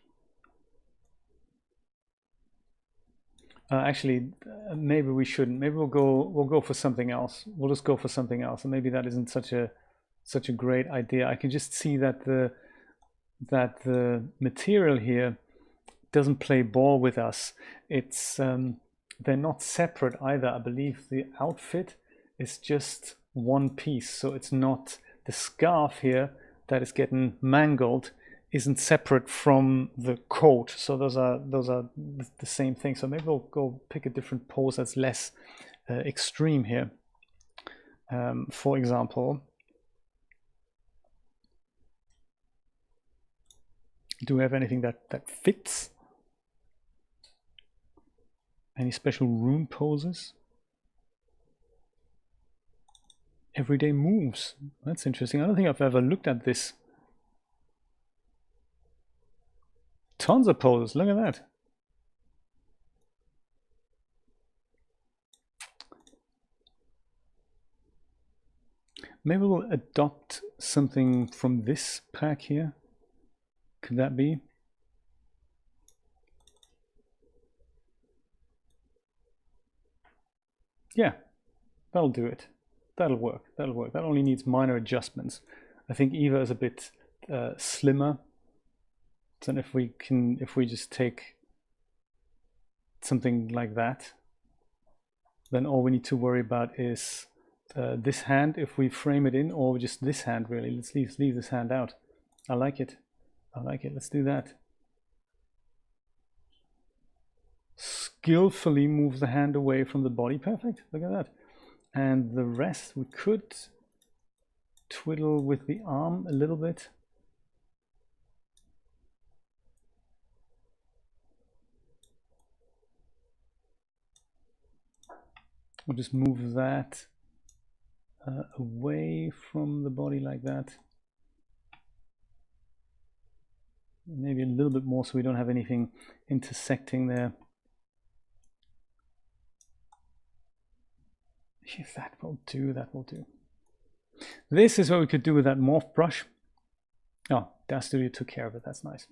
Actually, maybe we shouldn't. Maybe we'll go for something else. We'll just go for something else, and maybe that isn't such a great idea. I can just see that the material here doesn't play ball with us. It's they're not separate either. I believe the outfit is just one piece, so it's not the scarf here that is getting mangled isn't separate from the coat. So those are the same thing. So maybe we'll go pick a different pose that's less extreme here. For example, do we have anything that fits? Any special rune poses? Everyday moves. That's interesting. I don't think I've ever looked at this. Tons of poses. Look at that. Maybe we'll adopt something from this pack here. Could that be? Yeah, that'll do it. That'll work. That'll work. That only needs minor adjustments. I think Eva is a bit slimmer. So if we just take something like that, then all we need to worry about is this hand, if we frame it in, or just this hand really. Let's leave this hand out. I like it. I like it. Let's do that. Skillfully move the hand away from the body. Perfect. Look at that. And the rest we could twiddle with the arm a little bit. We'll just move that away from the body like that. Maybe a little bit more so we don't have anything intersecting there. If that will do, that will do. This is what we could do with that morph brush. Oh, DAZ Studio took care of it. That's nice.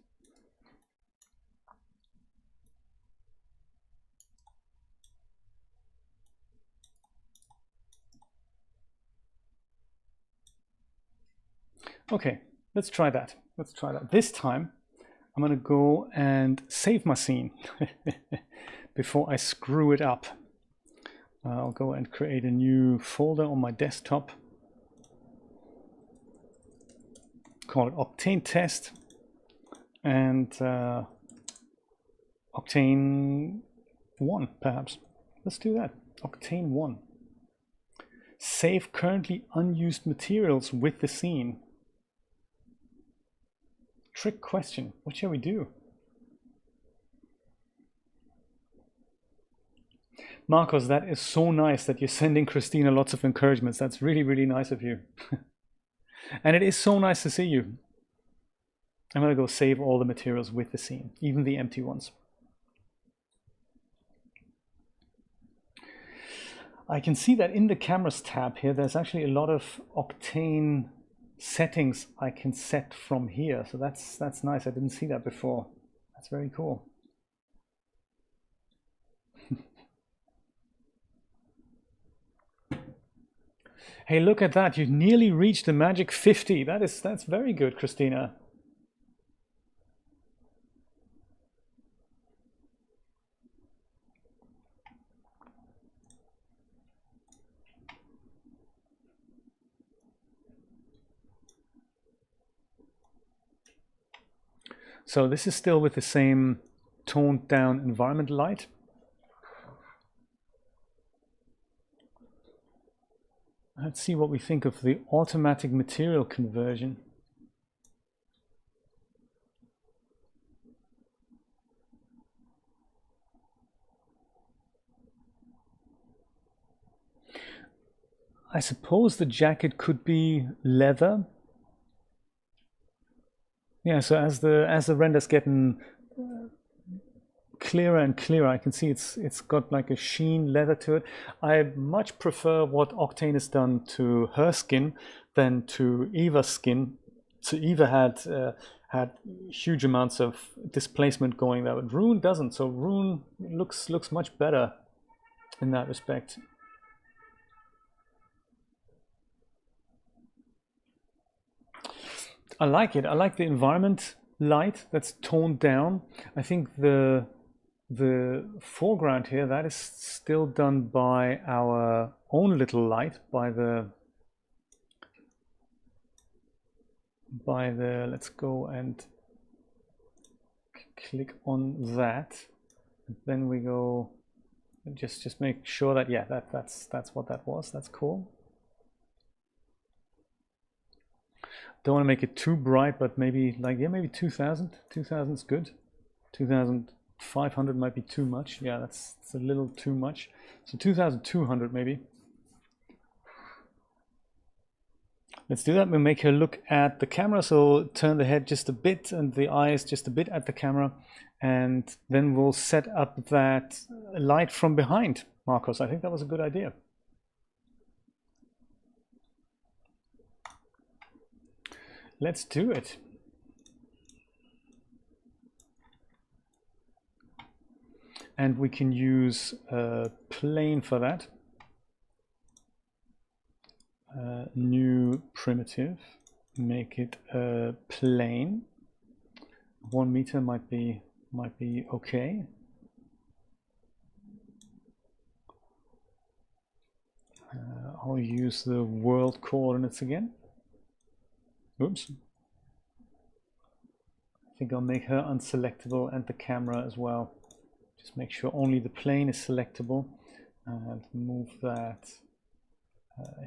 Okay, let's try that. Let's try that. This time, I'm going to go and save my scene before I screw it up. I'll go and create a new folder on my desktop. Call it Octane Test and Octane 1, perhaps. Let's do that. Octane 1. Save currently unused materials with the scene. Trick question. What shall we do? Marcos, that is so nice that you're sending Christina lots of encouragements. That's really, really nice of you. And it is so nice to see you. I'm going to go save all the materials with the scene, even the empty ones. I can see that in the cameras tab here, there's actually a lot of Octane settings I can set from here. So that's nice. I didn't see that before. That's very cool. Hey, look at that. You've nearly reached the magic 50. That's very good, Christina. So this is still with the same toned down environment light. Let's see what we think of the automatic material conversion. I suppose the jacket could be leather. Yeah, so as the render's getting clearer and clearer, I can see it's got like a sheen leather to it. I much prefer what Octane has done to her skin than to Eva's skin. So Eva had had huge amounts of displacement going there, but Rune doesn't. So Rune looks much better in that respect. I like it. I like the environment light that's toned down. I think the foreground here, that is still done by our own little light, by the let's go and click on that, and then we go just make sure that, yeah, that's what that was. That's cool. Don't want to make it too bright, but maybe like, yeah, maybe 2000 is good. 2500 might be too much. Yeah, that's a little too much. So 2200 maybe. Let's do that. We'll make her look at the camera, so turn the head just a bit and the eyes just a bit at the camera, and then we'll set up that light from behind. Marcos, I think that was a good idea. Let's do it. And we can use a plane for that. New primitive, make it a plane. 1 meter might be okay. I'll use the world coordinates again. Oops. I think I'll make her unselectable and the camera as well. Just make sure only the plane is selectable, and move that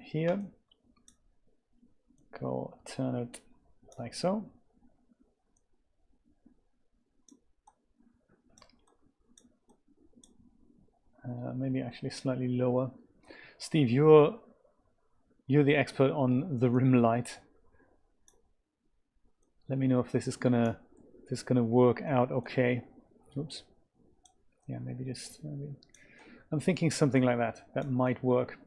here. Go turn it like so. Maybe actually slightly lower. Steve, you're the expert on the rim light. Let me know if this is gonna work out okay. Oops. Yeah, maybe I'm thinking something like that. That might work.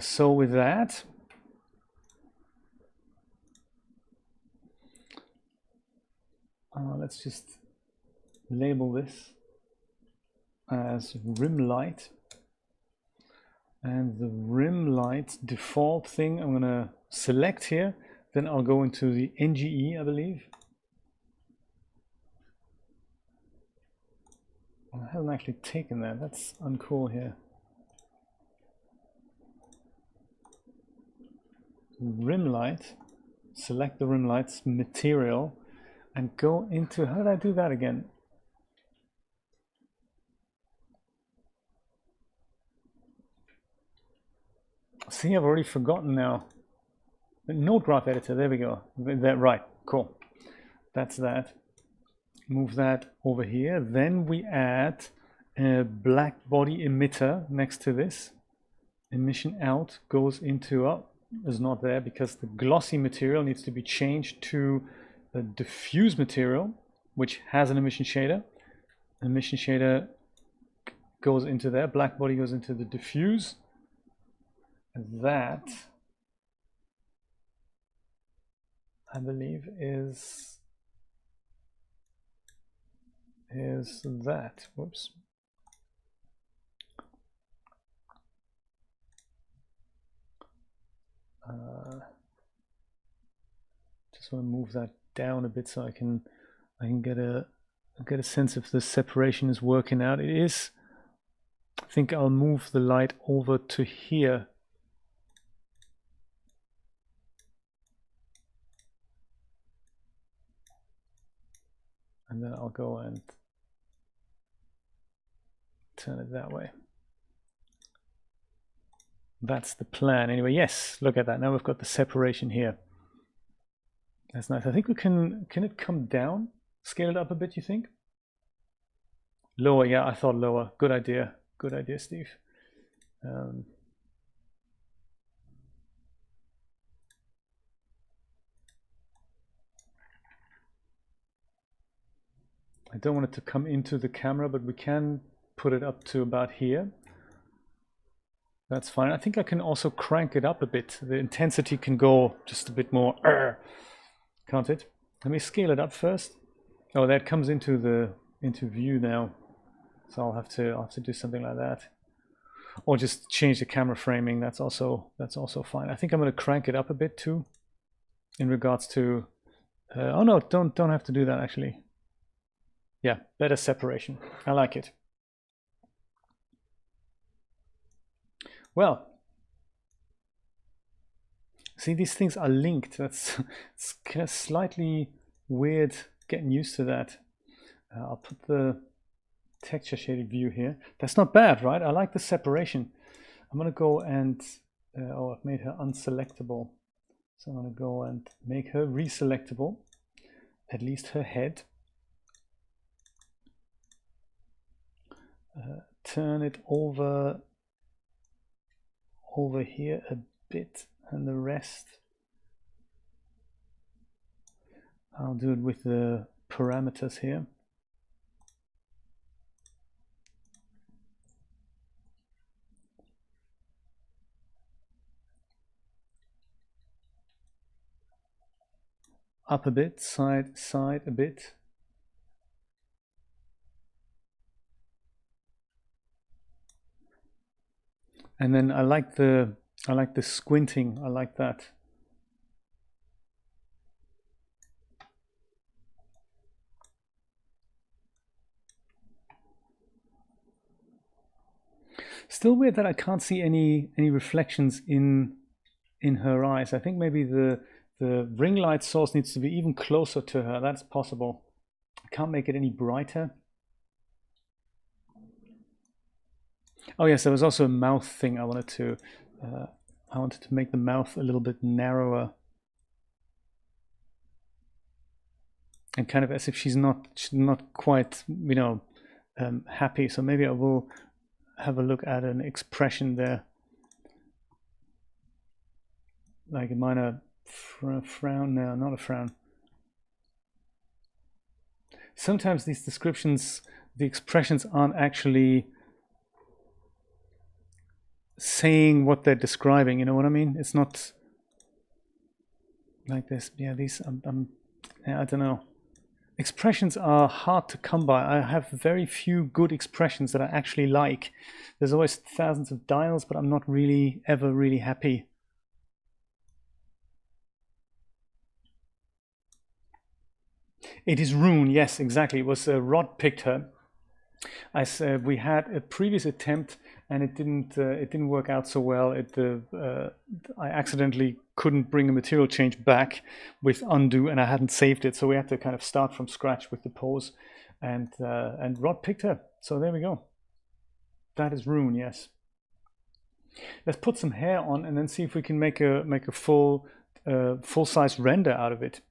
So with that, let's just label this as rim light, and the rim light default thing I'm gonna select here. Then I'll go into the NGE, I believe. I haven't actually taken that. That's uncool here. Rim light, select the rim light's material, and go into, how did I do that again? See, I've already forgotten now. Node graph editor, there we go. That, right, cool. That's that. Move that over here. Then we add a black body emitter next to this. Emission out goes into, is not there because the glossy material needs to be changed to a diffuse material, which has an emission shader. Emission shader goes into there. Black body goes into the diffuse. And that, I believe, is that. Whoops. Just want to move that down a bit so I can get a sense if the separation is working out. It is. I think I'll move the light over to here. And then I'll go and turn it that way. That's the plan. Anyway, yes, look at that. Now we've got the separation here. That's nice. I think we can it come down? Scale it up a bit, you think? Lower, yeah, I thought lower. Good idea. Good idea, Steve. I don't want it to come into the camera, but we can put it up to about here. That's fine. I think I can also crank it up a bit. The intensity can go just a bit more, can't it? Let me scale it up first. Oh, that comes into view now. So I'll have to do something like that. Or just change the camera framing. That's also fine. I think I'm going to crank it up a bit too, in regards to. Oh no, don't have to do that actually. Yeah, better separation. I like it. Well, see, these things are linked. That's it's kind of slightly weird getting used to that. I'll put the texture shaded view here. That's not bad, right? I like the separation. I'm gonna go and oh, I've made her unselectable, so I'm gonna go and make her reselectable, at least her head. Turn it over here a bit, and the rest I'll do it with the parameters here. Up a bit, side a bit. And then I like the squinting. I like that. Still weird that I can't see any reflections in her eyes. I think maybe the ring light source needs to be even closer to her. That's possible. I can't make it any brighter. Oh yes, there was also a mouth thing I wanted to make the mouth a little bit narrower, and kind of as if she's not quite, you know, happy. So maybe I will have a look at an expression there, like a minor frown. No, not a frown. Sometimes these descriptions, the expressions aren't actually saying what they're describing, you know what I mean? It's not like this. Yeah, these yeah, I don't know. Expressions are hard to come by. I have very few good expressions that I actually like. There's always thousands of dials, but I'm not really ever really happy. It is Rune, yes, exactly. It was Rod picked her. We had a previous attempt and it didn't work out so well. I accidentally couldn't bring a material change back with undo, and I hadn't saved it, so we had to kind of start from scratch with the pose, and Rod picked her. So there we go. That is Rune, yes. Let's put some hair on and then see if we can make a full size render out of it.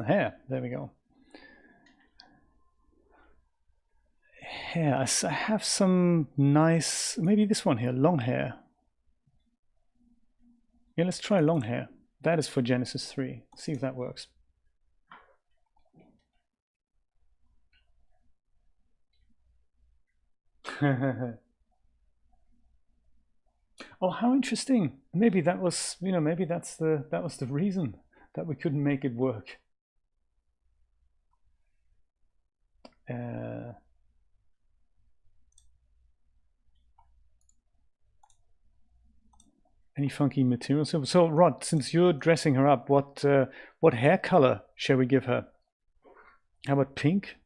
Hair, there we go. Hair, I have some nice, maybe this one here, long hair. Yeah, let's try long hair. That is for Genesis 3. See if that works. Oh, how interesting. Maybe that was, you know, maybe that was the reason that we couldn't make it work. Any funky materials? So Rod, since you're dressing her up, what hair color shall we give her? How about pink?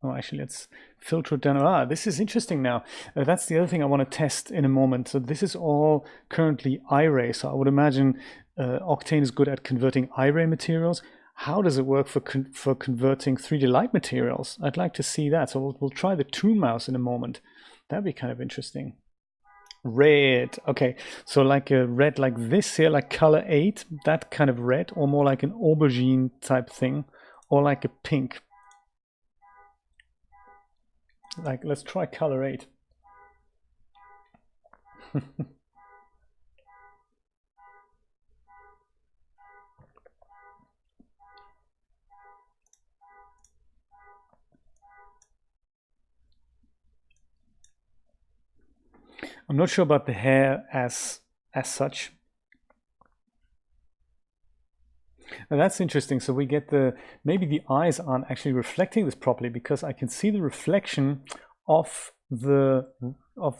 Oh, actually, let's filter it down. Ah, this is interesting now. That's the other thing I want to test in a moment. So this is all currently Iray. So I would imagine Octane is good at converting Iray materials. How does it work for converting 3D light materials? I'd like to see that. So we'll try the Toon Mouse in a moment. That'd be kind of interesting. Red. Okay, so like a red like this here, like color 8, that kind of red, or more like an aubergine type thing, or like a pink. Like, let's try color 8. I'm not sure about the hair as such. Now that's interesting. So we get maybe the eyes aren't actually reflecting this properly, because I can see the reflection of the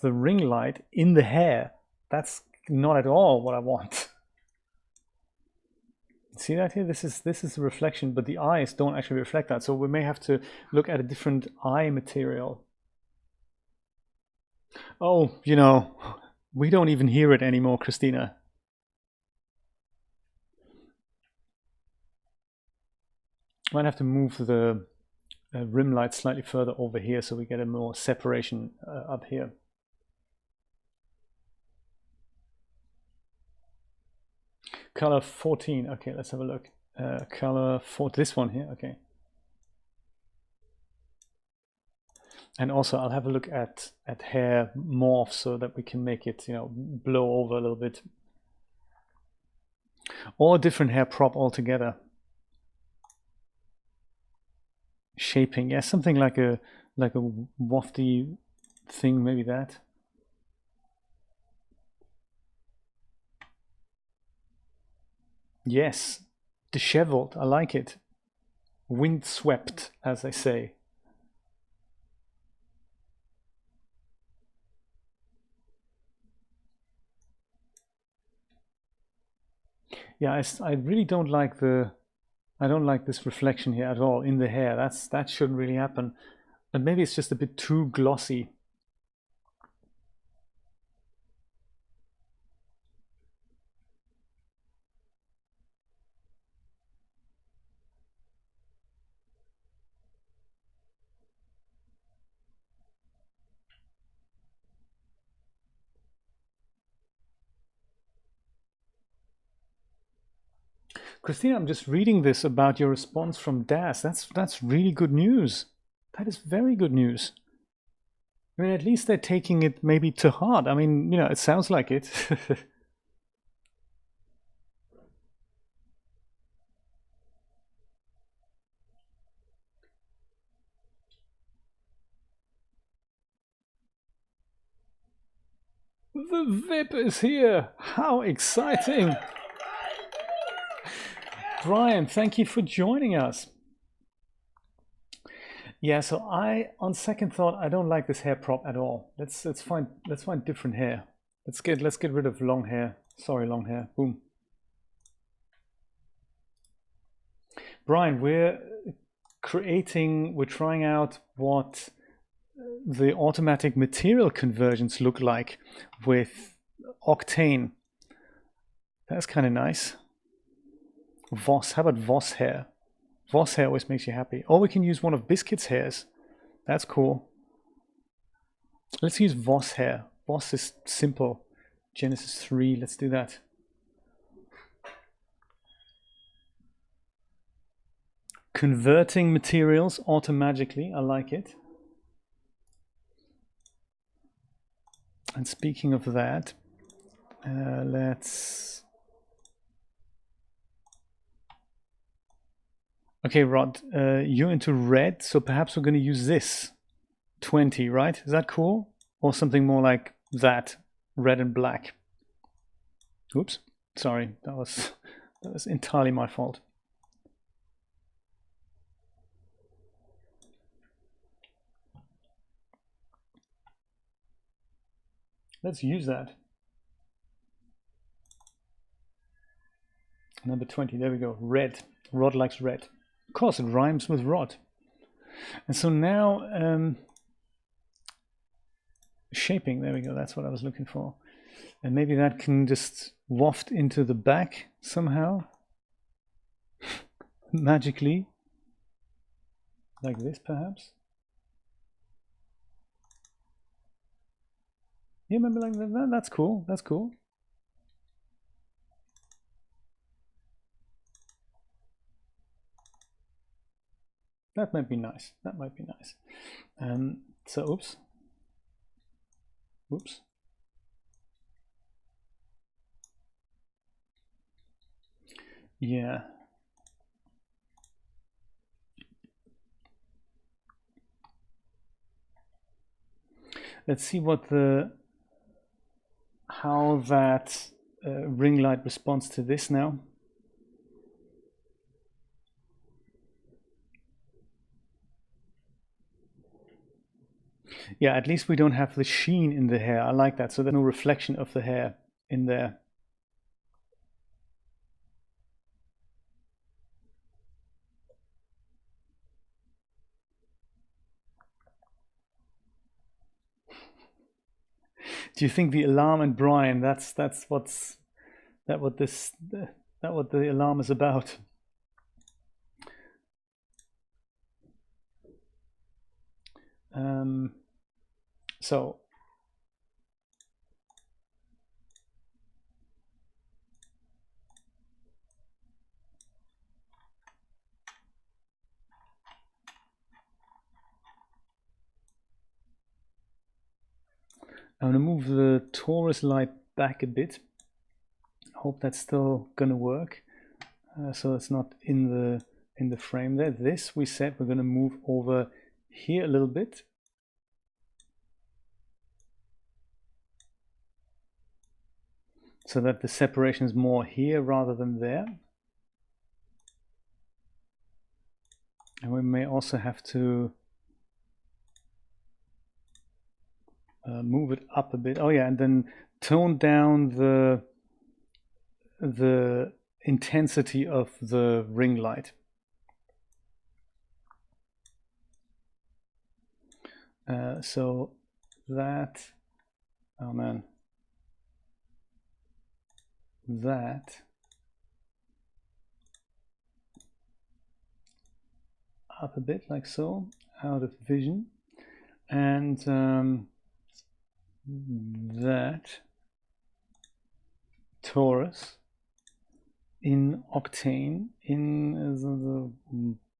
ring light in the hair. That's not at all what I want. See that here? This is the reflection, but the eyes don't actually reflect that. So we may have to look at a different eye material. Oh, you know, we don't even hear it anymore, Christina. Might have to move the rim light slightly further over here so we get a more separation up here. Color 14. Okay, let's have a look. Color 4. This one here. Okay. And also, I'll have a look at hair morph so that we can make it, you know, blow over a little bit. Or a different hair prop altogether. Shaping, yeah, something like a wafty thing, maybe that. Yes, disheveled. I like it. Windswept, as they say. Yeah, I really don't like this reflection here at all in the hair. That shouldn't really happen. But maybe it's just a bit too glossy. Christina, I'm just reading this about your response from DAZ. That's really good news. That is very good news. I mean, at least they're taking it maybe to heart. I mean, you know, it sounds like it. The VIP is here. How exciting. Brian, thank you for joining us. Yeah, so on second thought, I don't like this hair prop at all. Let's find different hair. Let's get rid of long hair. Sorry, long hair. Boom. Brian, we're trying out what the automatic material conversions look like with Octane. That's kind of nice. Voss, how about Voss hair? Voss hair always makes you happy. Or we can use one of Biscuit's hairs. That's cool. Let's use Voss hair. Voss is simple. Genesis 3, let's do that. Converting materials automatically, I like it. And speaking of that, let's... Okay, Rod, you're into red, so perhaps we're going to use this. 20, right? Is that cool? Or something more like that, red and black. Oops, sorry, that was entirely my fault. Let's use that. Number 20, there we go, red. Rod likes red. Of course, it rhymes with Rod. And so now, shaping, there we go, that's what I was looking for. And maybe that can just waft into the back somehow. Magically. Like this, perhaps. Yeah, remember like that? That's cool, that's cool. That might be nice. That might be nice. So oops. Yeah. Let's see how that ring light responds to this now. Yeah, at least we don't have the sheen in the hair. I like that. So there's no reflection of the hair in there. Do you think the alarm and Brian, that's what the alarm is about? So I'm going to move the torus light back a bit. I hope that's still going to work. So it's not in the frame there. This we said we're going to move over here a little bit. So that the separation is more here rather than there. And we may also have to move it up a bit. Oh yeah, and then tone down the intensity of the ring light. So that, oh man, that up a bit like so, out of vision, and that torus in Octane, in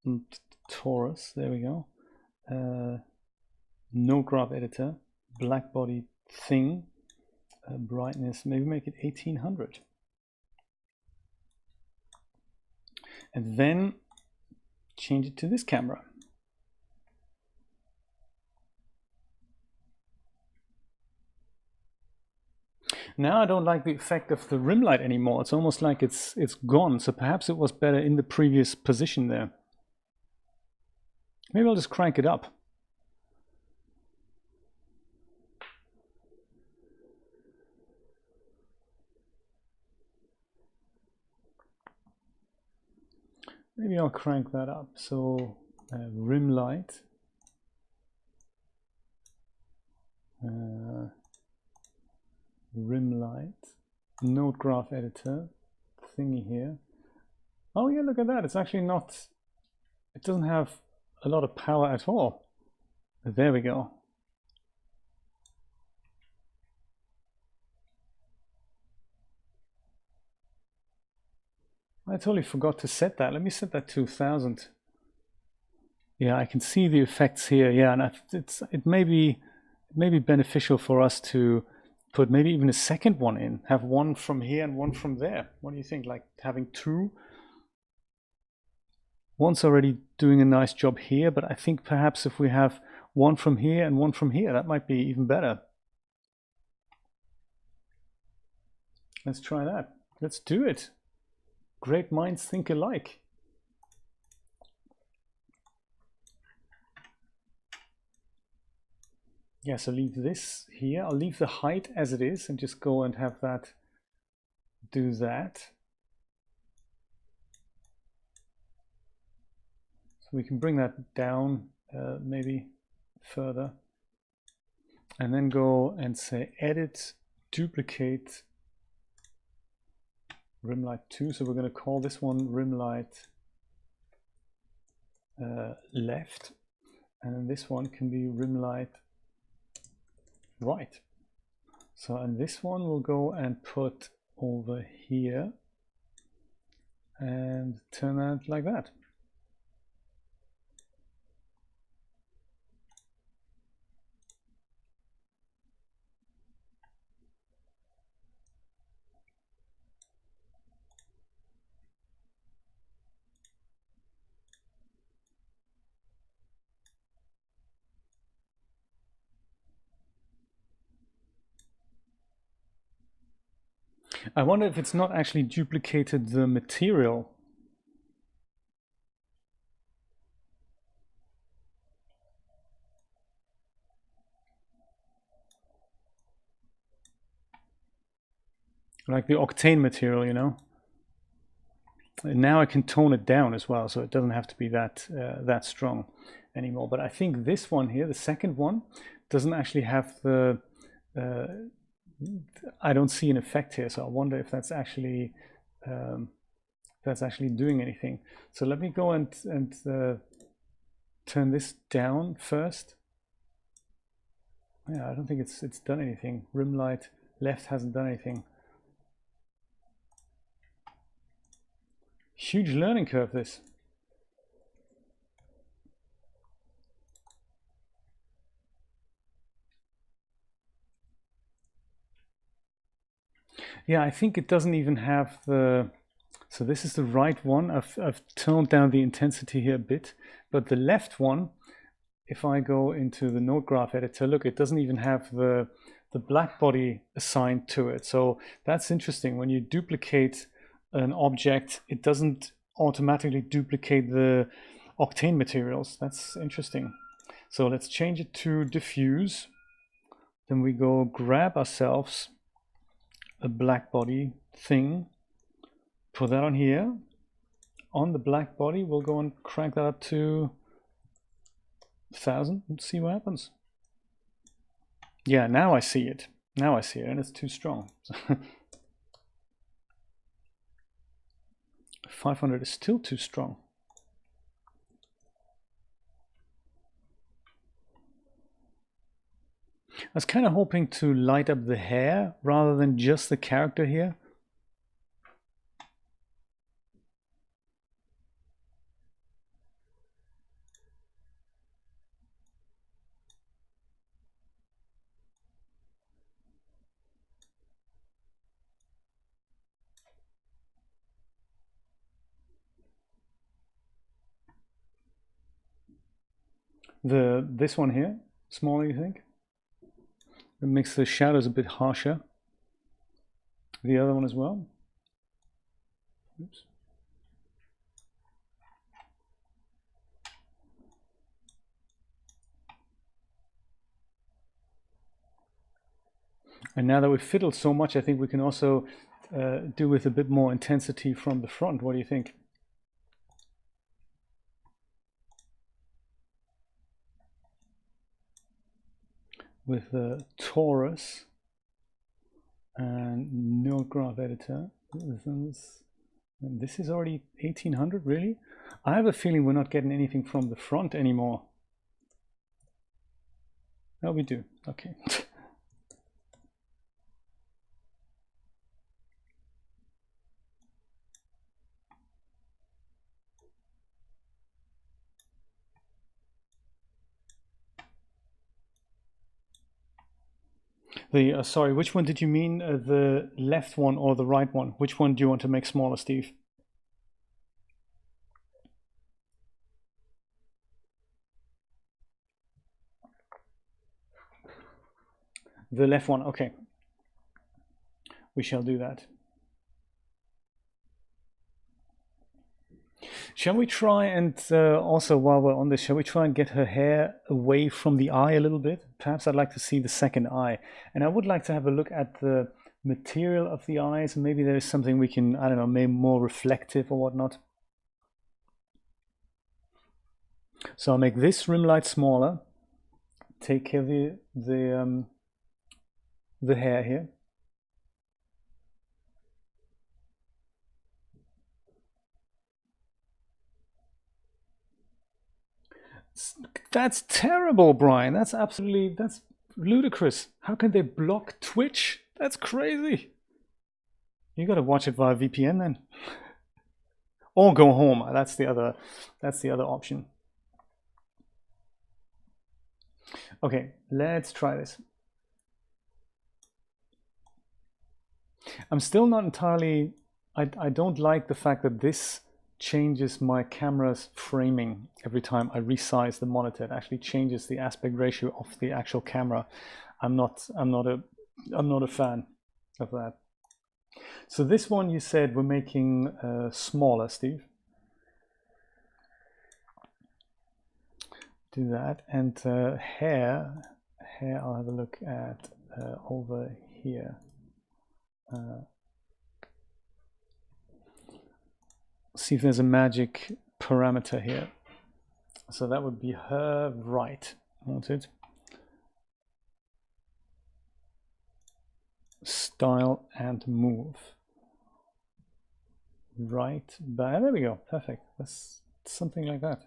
the torus, there we go, no graph editor, black body thing, brightness, maybe make it 1800. And then change it to this camera. Now I don't like the effect of the rim light anymore. It's almost like it's gone. So perhaps it was better in the previous position there. Maybe I'll just crank it up. Maybe I'll crank that up. So rim light. Rim light. Node graph editor. Thingy here. Oh yeah, look at that. It's actually not, it doesn't have a lot of power at all. There we go. I totally forgot to set that. Let me set that to 1000. Yeah, I can see the effects here. Yeah, and it may be beneficial for us to put maybe even a second one in. Have one from here and one from there. What do you think? Like having two? One's already doing a nice job here, but I think perhaps if we have one from here and one from here, that might be even better. Let's try that. Let's do it. Great minds think alike. Yeah, so leave this here. I'll leave the height as it is and just go and have that do that. So we can bring that down maybe further. And then go and say edit, duplicate rim light 2. So we're going to call this one rim light left. And then this one can be rim light right. So and this one we'll go and put over here and turn that like that. I wonder if it's not actually duplicated the material. Like the Octane material, you know. And now I can tone it down as well, so it doesn't have to be that that strong anymore. But I think this one here, the second one, doesn't actually have the. I don't see an effect here, so I wonder if that's actually doing anything. So let me go and turn this down first. Yeah, I don't think it's done anything. Rim light left hasn't done anything. Huge learning curve, this. Yeah, I think it doesn't even have the. So this is the right one. I've toned down the intensity here a bit, but the left one, if I go into the node graph editor, look, it doesn't even have the black body assigned to it. So that's interesting. When you duplicate an object, it doesn't automatically duplicate the Octane materials. That's interesting. So let's change it to diffuse. Then we go grab ourselves a black body thing, put that on here. On the black body, we'll go and crank that up to 1000 and see what happens. Yeah, now I see it. Now I see it, and it's too strong. 500 is still too strong. I was kind of hoping to light up the hair rather than just the character here. This one here, smaller, you think? It makes the shadows a bit harsher. The other one as well. Oops. And now that we've fiddled so much, I think we can also do with a bit more intensity from the front. What do you think? With the Taurus and node graph editor. This is already 1800, really? I have a feeling we're not getting anything from the front anymore. No, we do. Okay. Sorry, which one did you mean? The left one or the right one? Which one do you want to make smaller, Steve? The left one, okay. We shall do that. Shall we try and also, while we're on this, shall we try and get her hair away from the eye a little bit? Perhaps I'd like to see the second eye. And I would like to have a look at the material of the eyes. Maybe there is something we can, I don't know, maybe more reflective or whatnot. So I'll make this rim light smaller. Take care of the hair here. That's terrible, Brian. That's ludicrous. How can they block Twitch? That's crazy. You got to watch it via VPN then, or go home. That's the other option. Okay, let's try this. I'm still not entirely. I don't like the fact that this changes my camera's framing every time I resize the monitor. It actually changes the aspect ratio of the actual camera. I'm not a fan of that. So this one you said we're making smaller, Steve. Do that. And hair I'll have a look at over here. See if there's a magic parameter here. So that would be her right, won't it? Style and move. Right, but there we go, perfect. That's something like that.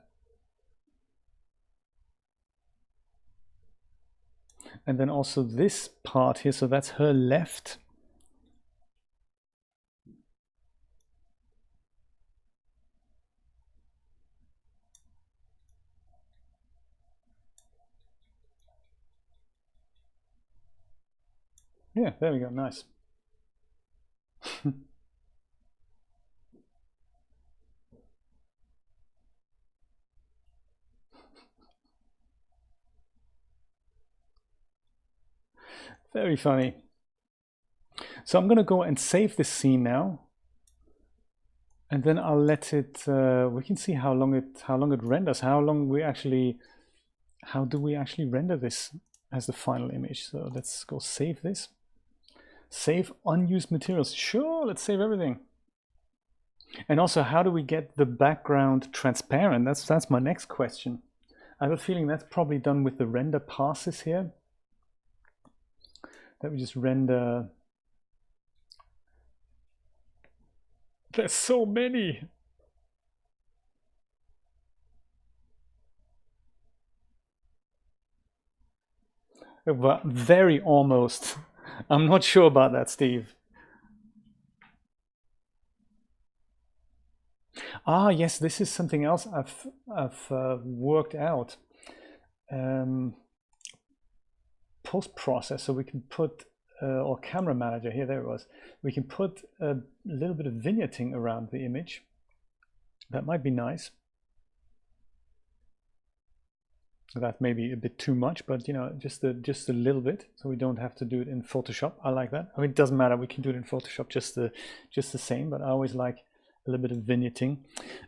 And then also this part here, so that's her left. Yeah, there we go, nice. Very funny. So I'm going to go and save this scene now, and then I'll let it. We can see how long it renders. How do we actually render this as the final image? So let's go save this. Save unused materials. Sure, let's save everything. And also, how do we get the background transparent? That's my next question. I have a feeling that's probably done with the render passes here. That we just render. There's so many. Well, very almost. I'm not sure about that, Steve. Ah, yes, this is something else I've worked out. Post-process, so we can put, or camera manager, here, there it was. We can put a little bit of vignetting around the image. That might be nice. That may be a bit too much, but you know, just a little bit, so we don't have to do it in Photoshop. I like that. I mean, it doesn't matter. We can do it in Photoshop just the same, but I always like a little bit of vignetting.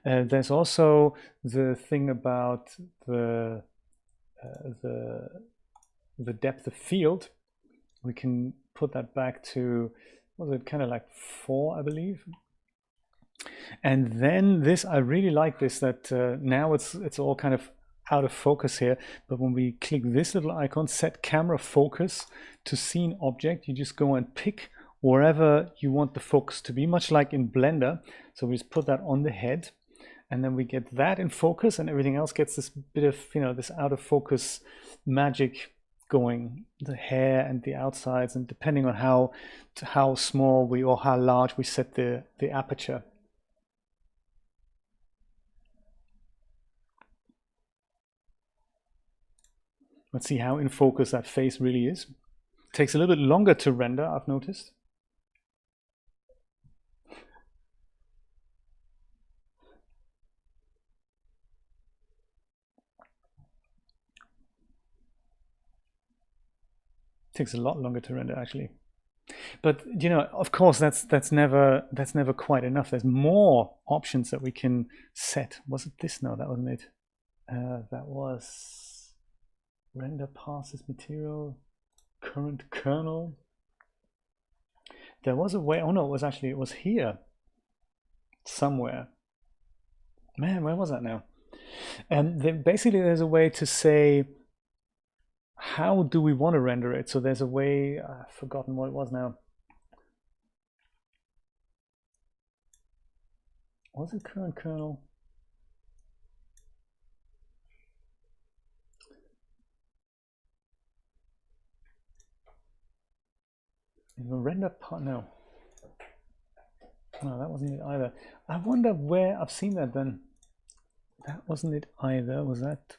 There's also the thing about the depth of field. We can put that back to, what was it, kind of like 4, I believe. And then this, I really like this, that now it's all kind of out of focus here, but when we click this little icon, set camera focus to scene object, you just go and pick wherever you want the focus to be, much like in Blender. So we just put that on the head, and then we get that in focus, and everything else gets this bit of, you know, this out of focus magic going, the hair and the outsides, and depending on how small we or how large we set the aperture. Let's see how in focus that face really is. Takes a little bit longer to render, I've noticed. Takes a lot longer to render, actually. But you know, of course, that's never quite enough. There's more options that we can set. Was it this? No, that wasn't it. That was render passes material, current kernel. There was a way. Oh no, it was here somewhere. Man, where was that now? And basically, there's a way to say, how do we want to render it? So there's a way, I've forgotten what it was now. Was it current kernel? In the render part, no, that wasn't it either. I wonder where I've seen that then. That wasn't it either. Was that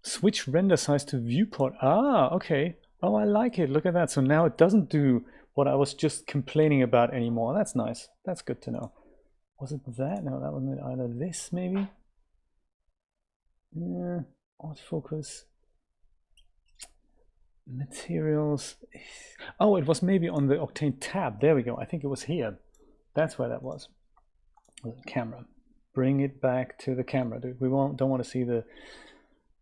switch render size to viewport? Ah, okay. Oh, I like it. Look at that. So now it doesn't do what I was just complaining about anymore. That's nice. That's good to know. Was it that? No, that wasn't it either. This maybe? Yeah, autofocus. Materials. Oh, it was maybe on the Octane tab. There we go. I think it was here. That's where that was. The camera. Bring it back to the camera. We don't want to see the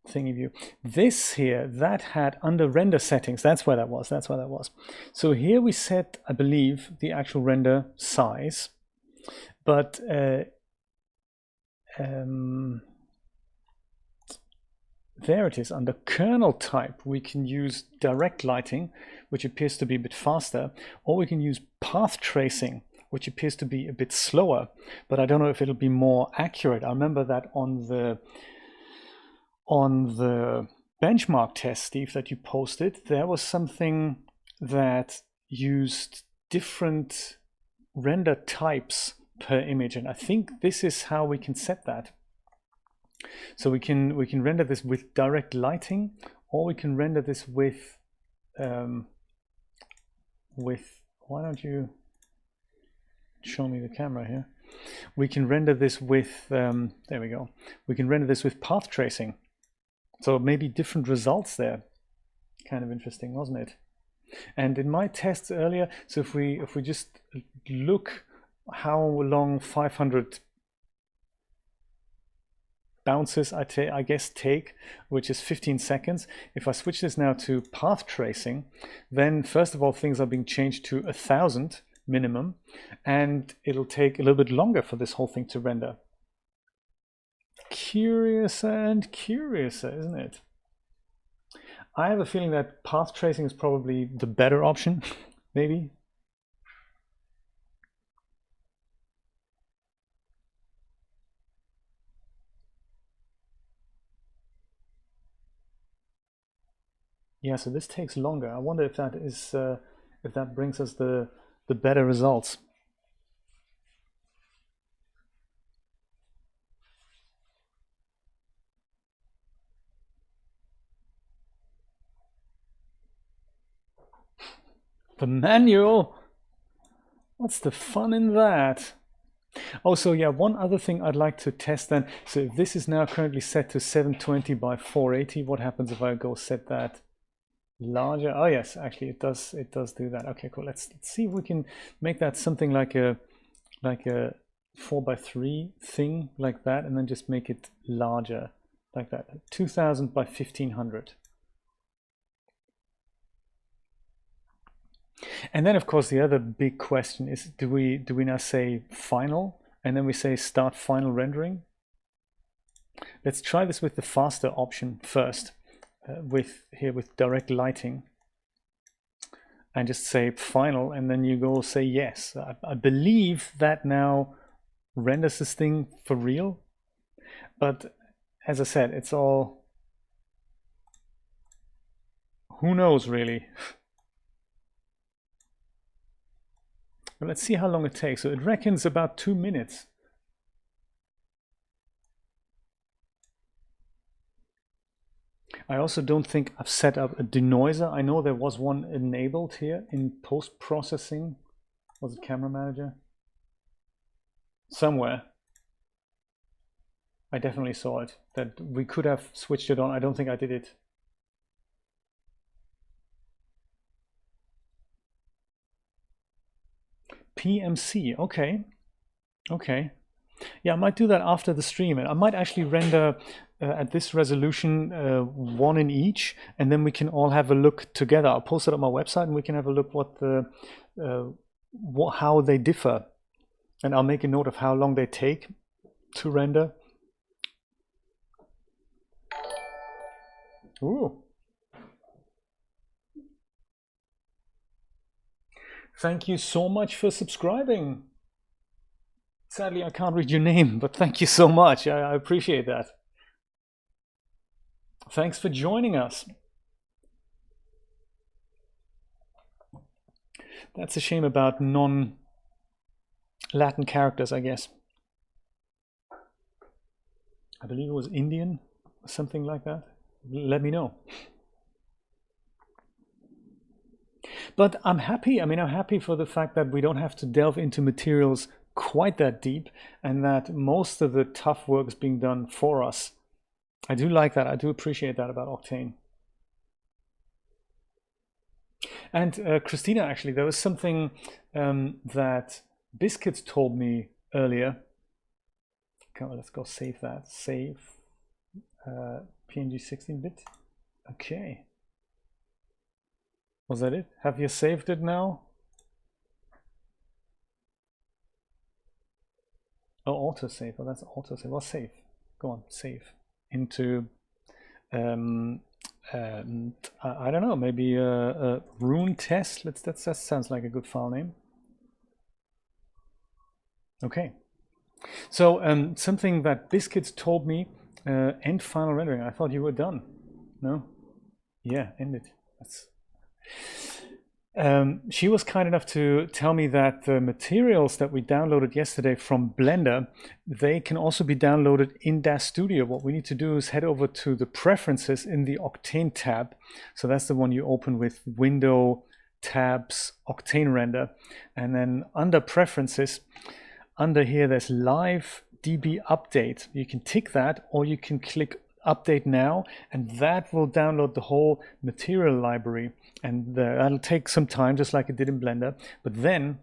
thingy view. This here, that had under render settings. That's where that was. That's where that was. So here we set, I believe, the actual render size. But there it is. Under kernel type, we can use direct lighting, which appears to be a bit faster, or we can use path tracing, which appears to be a bit slower, but I don't know if it'll be more accurate. I remember that on the benchmark test, Steve, that you posted, there was something that used different render types per image, and I think this is how we can set that. So we can render this with direct lighting, or we can render this with why don't you show me the camera here? We can render this with there we go. We can render this with path tracing. So maybe different results there. Kind of interesting, wasn't it? And in my tests earlier, so if we just look how long 500 bounces I guess take, which is 15 seconds. If I switch this now to path tracing, then first of all things are being changed to 1,000 minimum, and it'll take a little bit longer for this whole thing to render. Curiouser and curiouser, isn't it? I have a feeling that path tracing is probably the better option, maybe. Yeah, so this takes longer. I wonder if that is if that brings us the better results. The manual? What's the fun in that? Oh, so yeah, one other thing I'd like to test then. So if this is now currently set to 720 by 480, what happens if I go set that larger? Oh yes, actually it does do that. Okay, cool. Let's see if we can make that something like a 4:3 thing like that, and then just make it larger like that. 2000 by 1500. And then of course the other big question is, do we now say final and then we say start final rendering? Let's try this with the faster option first, with direct lighting, and just say final, and then you go say yes. I believe that now renders this thing for real, but as I said, it's all, who knows really. But let's see how long it takes. So it reckons about 2 minutes. I also don't think I've set up a denoiser. I know there was one enabled here in post-processing. Was it Camera Manager? Somewhere. I definitely saw it, that we could have switched it on. I don't think I did it. PMC, okay. Okay. Yeah, I might do that after the stream, and I might actually render at this resolution one in each, and then we can all have a look together. I'll post it on my website, and we can have a look how they differ, and I'll make a note of how long they take to render. Ooh. Thank you so much for subscribing. Sadly, I can't read your name, but thank you so much. I appreciate that. Thanks for joining us. That's a shame about non-Latin characters, I guess. I believe it was Indian or something like that. Let me know. But I'm happy. I mean, I'm happy for the fact that we don't have to delve into materials quite that deep, and that most of the tough work is being done for us. I do like that. I do appreciate that about Octane. And Christina, actually, there was something that Biscuits told me earlier. Come on, let's go save that. Save PNG 16-bit. Okay. Was that it? Have you saved it now? Oh, autosave. Oh, that's autosave. Well, save. Go on, save into. I don't know. Maybe a rune test. That sounds like a good file name. Okay. So something that Biscuits told me. End final rendering. I thought you were done. No. Yeah, end it. That's. She was kind enough to tell me that the materials that we downloaded yesterday from Blender, they can also be downloaded in DAZ Studio. What we need to do is head over to the preferences in the Octane tab. So that's the one you open with Window, Tabs, Octane Render. And then under preferences, under here, there's Live DB Update. You can tick that, or you can click Update Now, and that will download the whole material library. And that'll take some time, just like it did in Blender. But then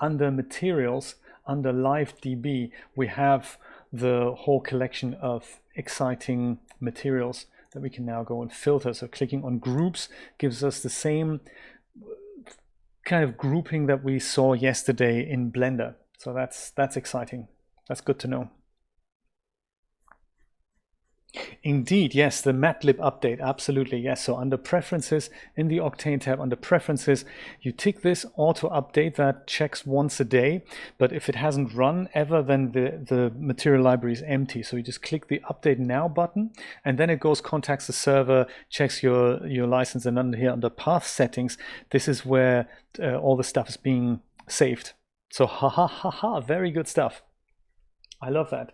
under materials, under Live DB, we have the whole collection of exciting materials that we can now go and filter. So clicking on groups gives us the same kind of grouping that we saw yesterday in Blender. So that's exciting. That's good to know. Indeed, yes, the Matlib update, absolutely, yes. So under preferences in the Octane tab, under preferences, you tick this auto update that checks once a day. But if it hasn't run ever, then the material library is empty. So you just click the update now button, and then it goes, contacts the server, checks your license, and under here under path settings, this is where all the stuff is being saved. So very good stuff. I love that.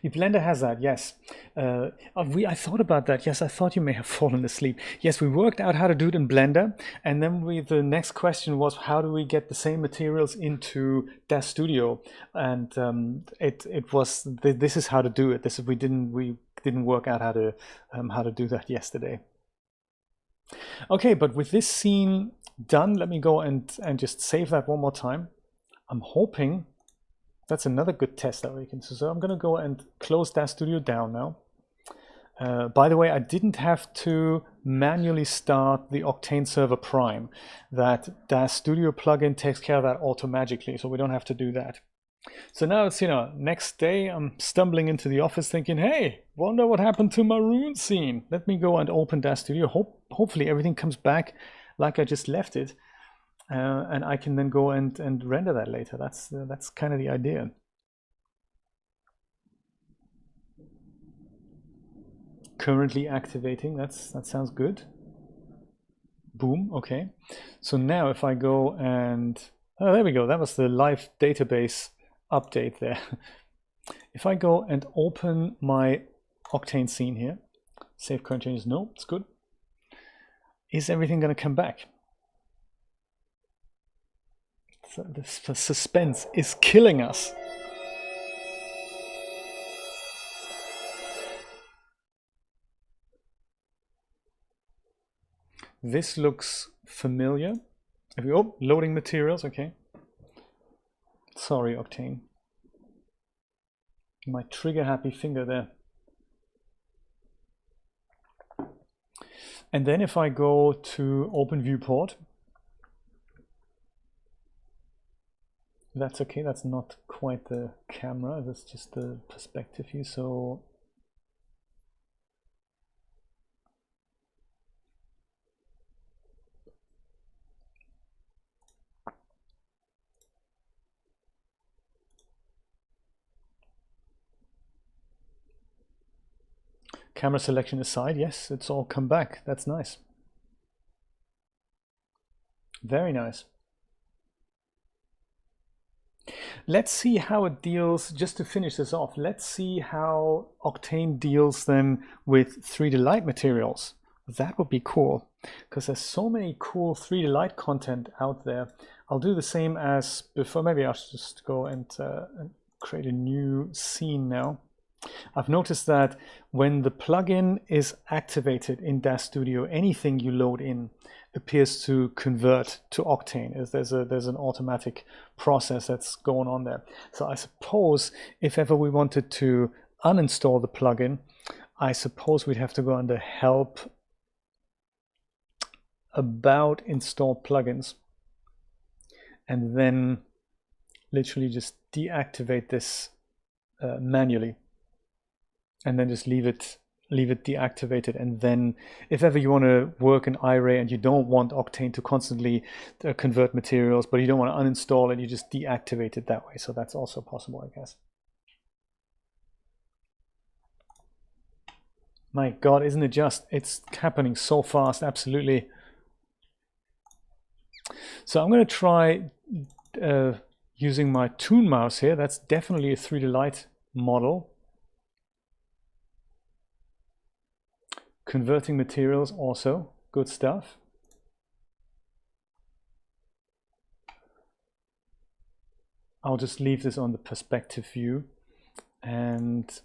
Blender has that, yes. I thought about that. Yes, I thought you may have fallen asleep. Yes, we worked out how to do it in Blender, and then the next question was, how do we get the same materials into DAZ Studio? And it was this is how to do it. We didn't work out how to do that yesterday. Okay, but with this scene done, let me go and just save that one more time. I'm hoping. That's another good test that we can do. So I'm going to go and close DAZ Studio down now. By the way, I didn't have to manually start the Octane Server Prime. That DAZ Studio plugin takes care of that automagically, so we don't have to do that. So now it's, next day I'm stumbling into the office thinking, hey, wonder what happened to my rune scene. Let me go and open DAZ Studio. Hopefully everything comes back like I just left it. And I can then go and render that later. That's kind of the idea. Currently activating. That sounds good. Boom. Okay. So now if I go and there we go. That was the live database update there. If I go and open my Octane scene here, save current changes. No, it's good. Is everything going to come back? The suspense is killing us. This looks familiar. Oh, loading materials, okay. Sorry, Octane. My trigger happy finger there. And then if I go to open viewport, that's okay, that's not quite the camera, that's just the perspective view. So camera selection aside, yes, it's all come back. That's nice. Very nice. Let's see how it deals, just to finish this off, let's see how Octane deals then with 3D Light materials. That would be cool, because there's so many cool 3D Light content out there. I'll do the same as before. Maybe I'll just go and create a new scene now. I've noticed that when the plugin is activated in DAZ Studio, anything you load in appears to convert to Octane. There's an automatic process that's going on there. So I suppose if ever we wanted to uninstall the plugin, I suppose we'd have to go under Help, About Install Plugins, and then literally just deactivate this manually, and then just leave it deactivated. And then if ever you want to work in Iray and you don't want Octane to constantly convert materials, but you don't want to uninstall it, you just deactivate it that way. So that's also possible, I guess. My God, isn't it just? It's happening so fast, absolutely. So I'm going to try using my Toon mouse here. That's definitely a 3D Light model. Converting materials also, good stuff. I'll just leave this on the perspective view and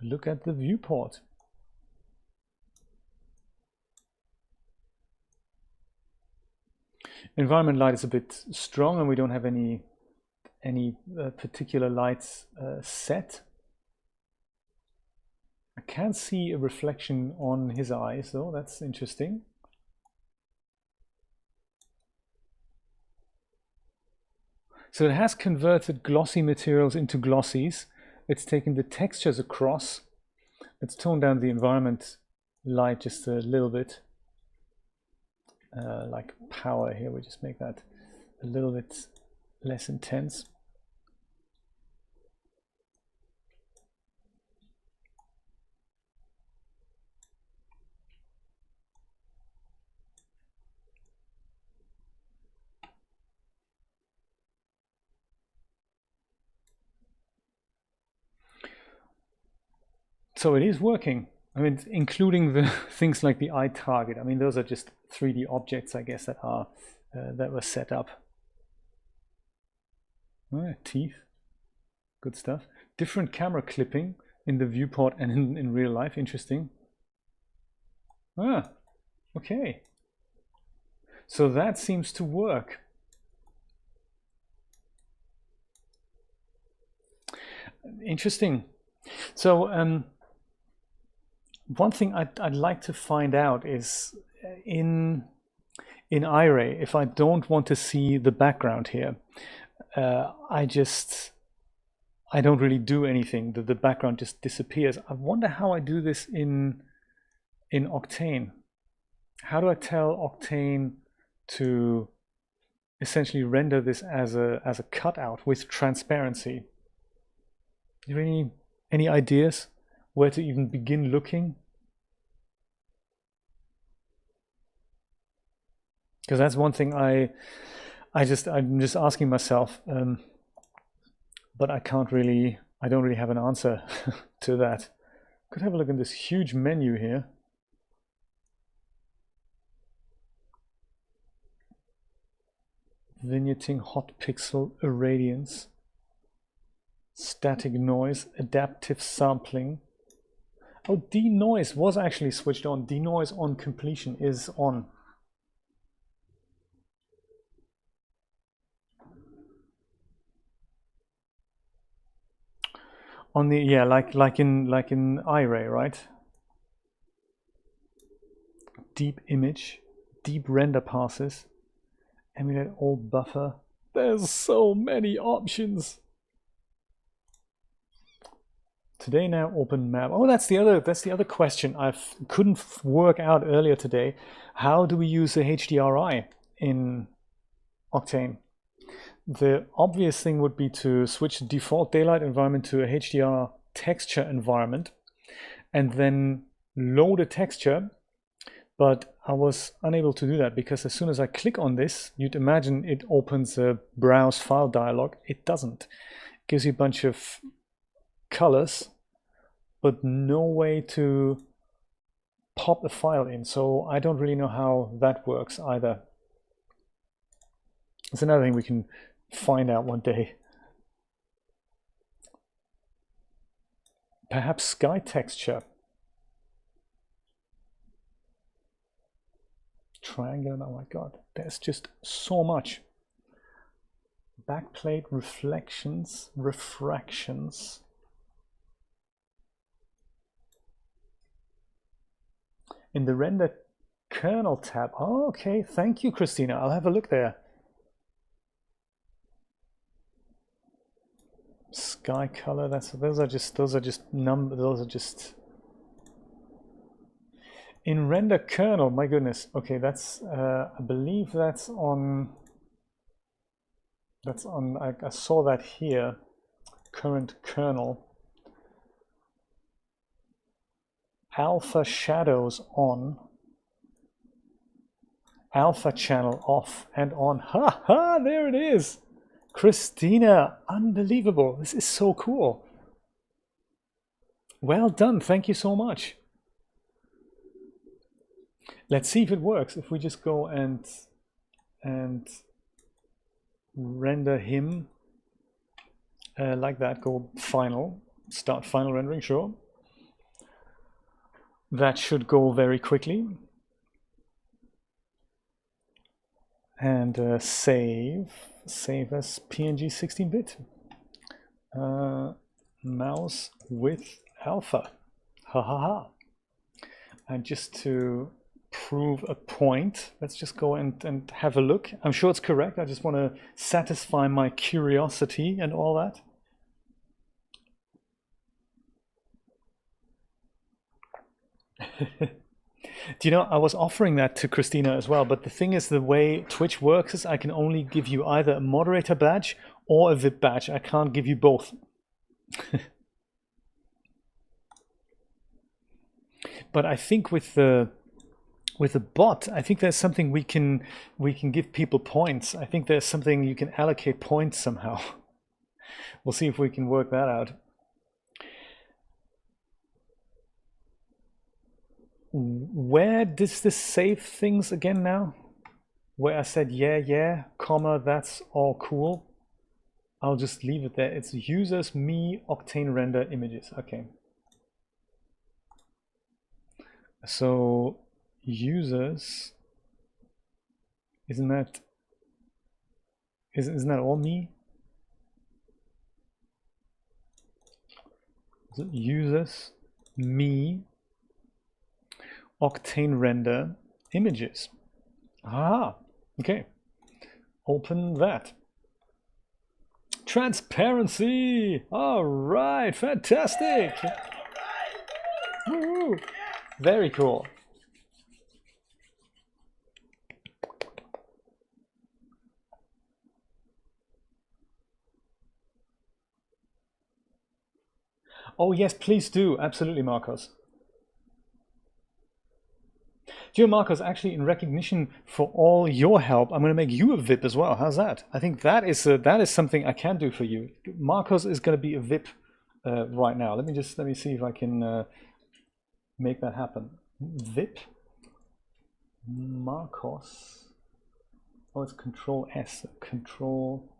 look at the viewport. Environment light is a bit strong and we don't have any particular lights set. I can't see a reflection on his eyes though, that's interesting. So it has converted glossy materials into glossies. It's taken the textures across. Let's tone down the environment light just a little bit. Like power here, we just make that a little bit less intense. So it is working. I mean, including the things like the eye target. I mean, those are just 3D objects, I guess, that are that were set up. Oh, teeth, good stuff. Different camera clipping in the viewport and in real life. Interesting. Ah, okay. So that seems to work. Interesting. So one thing I'd like to find out is in Iray, if I don't want to see the background here, I don't really do anything. The background just disappears. I wonder how I do this in Octane. How do I tell Octane to essentially render this as a cutout with transparency? Do you have any ideas where to even begin looking? Because that's one thing I'm just asking myself, but I don't really have an answer to that. Could have a look at this huge menu here. Vignetting, hot pixel, irradiance, static noise, adaptive sampling. Oh, denoise was actually switched on. Denoise on completion is on. On the, yeah, like in Iray, right? Deep image, deep render passes, emulate old buffer. There's so many options. Today now open map. Oh, that's the other question I couldn't work out earlier today. How do we use a HDRI in Octane? The obvious thing would be to switch the default daylight environment to a HDR texture environment and then load a texture, but I was unable to do that because as soon as I click on this, you'd imagine it opens a browse file dialog. It doesn't. It gives you a bunch of colors, but no way to pop a file in. So I don't really know how that works either. It's another thing we can find out one day. Perhaps sky texture. Triangle, oh my god, there's just so much. Backplate reflections, refractions. In the render kernel tab. Oh, okay, thank you, Christina. I'll have a look there. Sky color. Those are just numbers. Those are just in render kernel. My goodness. Okay, that's I believe that's on. That's on. I saw that here. Current kernel. Alpha shadows on. Alpha channel off and on. Ha ha! There it is. Christina, unbelievable. This is so cool. Well done. Thank you so much. Let's see if it works. If we just go and render him like that, go final, start final rendering, sure. That should go very quickly. And save as PNG 16-bit. Mouse with alpha. Ha ha ha. And just to prove a point, let's just go and have a look. I'm sure it's correct. I just want to satisfy my curiosity and all that. Do you know, I was offering that to Christina as well, but the thing is, the way Twitch works is I can only give you either a moderator badge or a VIP badge. I can't give you both. But I think with the bot, I think there's something we can give people points. I think there's something you can allocate points somehow. We'll see if we can work that out. Where does this save things again now? Where I said yeah, comma, that's all cool. I'll just leave it there. It's users, me, Octane Render Images. Okay. So users, isn't that all me? So users, me, Octane Render Images. Ah, okay. Open that. Transparency. All right, fantastic. Woo. Very cool. Oh yes, please do. Absolutely, Marcos. Dear Marcos, actually, in recognition for all your help, I'm going to make you a VIP as well. How's that? I think that is something I can do for you. Marcos is going to be a VIP right now. Let me see if I can make that happen. VIP Marcos. Oh, it's Control S. Control,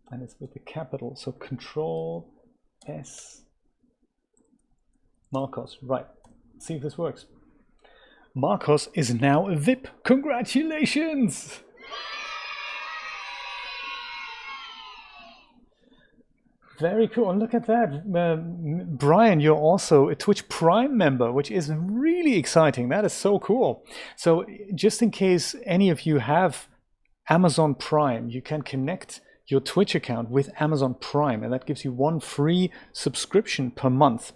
and it's with the capital. So Control S. Marcos. Right. See if this works. Marcos is now a VIP. Congratulations! Very cool. And look at that. Brian, you're also a Twitch Prime member, which is really exciting. That is so cool. So just in case any of you have Amazon Prime, you can connect your Twitch account with Amazon Prime, and that gives you one free subscription per month.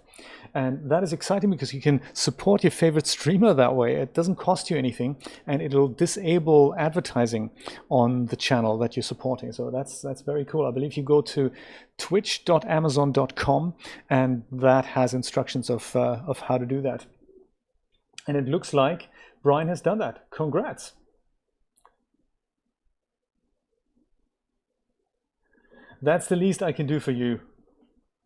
And that is exciting because you can support your favorite streamer that way. It doesn't cost you anything, and it'll disable advertising on the channel that you're supporting. So that's very cool. I believe you go to twitch.amazon.com, and that has instructions of how to do that. And it looks like Brian has done that. Congrats. That's the least I can do for you,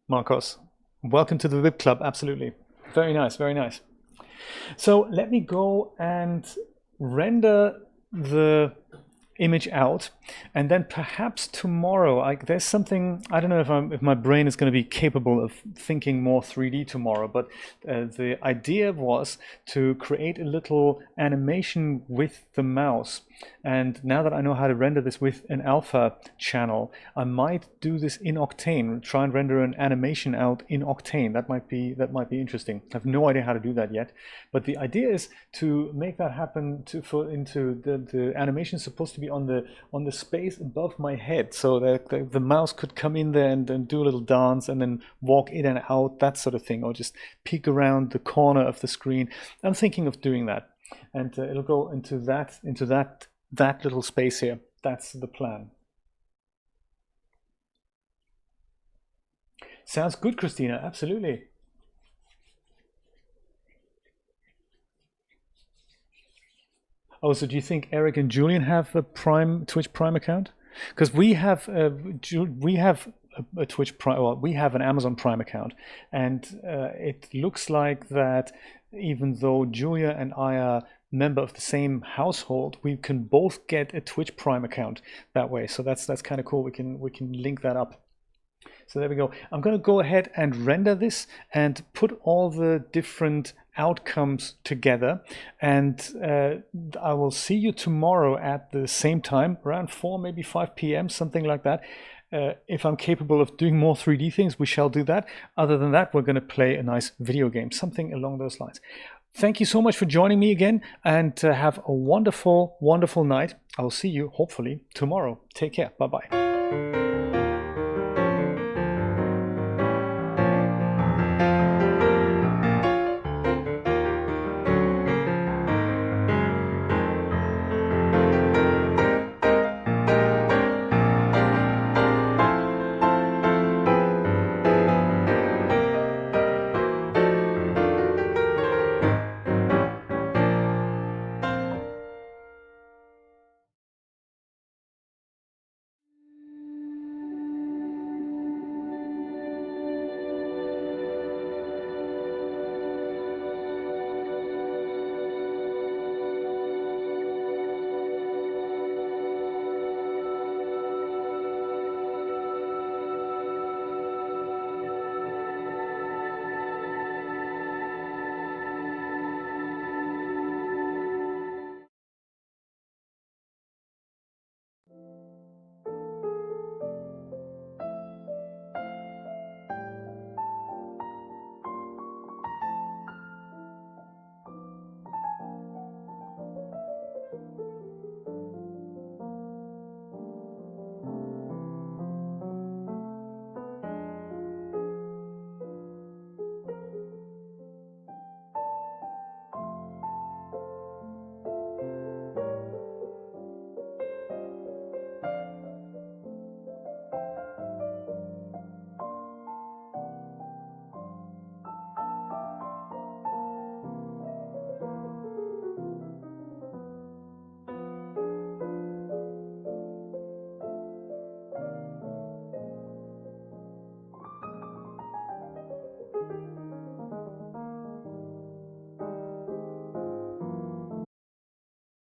Marcos. Welcome to the VIP Club, absolutely. Very nice, very nice. So let me go and render the image out, and then perhaps tomorrow there's something, I don't know if my brain is going to be capable of thinking more 3D tomorrow, but the idea was to create a little animation with the mouse. And now that I know how to render this with an alpha channel, I might do this in Octane, try and render an animation out in Octane. That might be interesting. I have no idea how to do that yet, but the idea is to make that happen into the animation is supposed to be on the space above my head, so that the mouse could come in there and do a little dance and then walk in and out, that sort of thing, or just peek around the corner of the screen. I'm thinking of doing that, and it'll go into that little space here. That's the plan. Sounds good, Christina. Absolutely. Oh, so do you think Eric and Julian have a Twitch Prime account? Because we have a Twitch Prime, well, we have an Amazon Prime account, and it looks like that even though Julia and I are member of the same household, we can both get a Twitch Prime account that way. So that's kind of cool. We can link that up. So there we go. I'm going to go ahead and render this and put all the different outcomes together, and I will see you tomorrow at the same time, around 4, maybe 5 p.m., something like that. If I'm capable of doing more 3D things, we shall do that. Other than that, we're going to play a nice video game, something along those lines. Thank you so much for joining me again, and have a wonderful, wonderful night. I'll see you hopefully tomorrow. Take care. Bye-bye.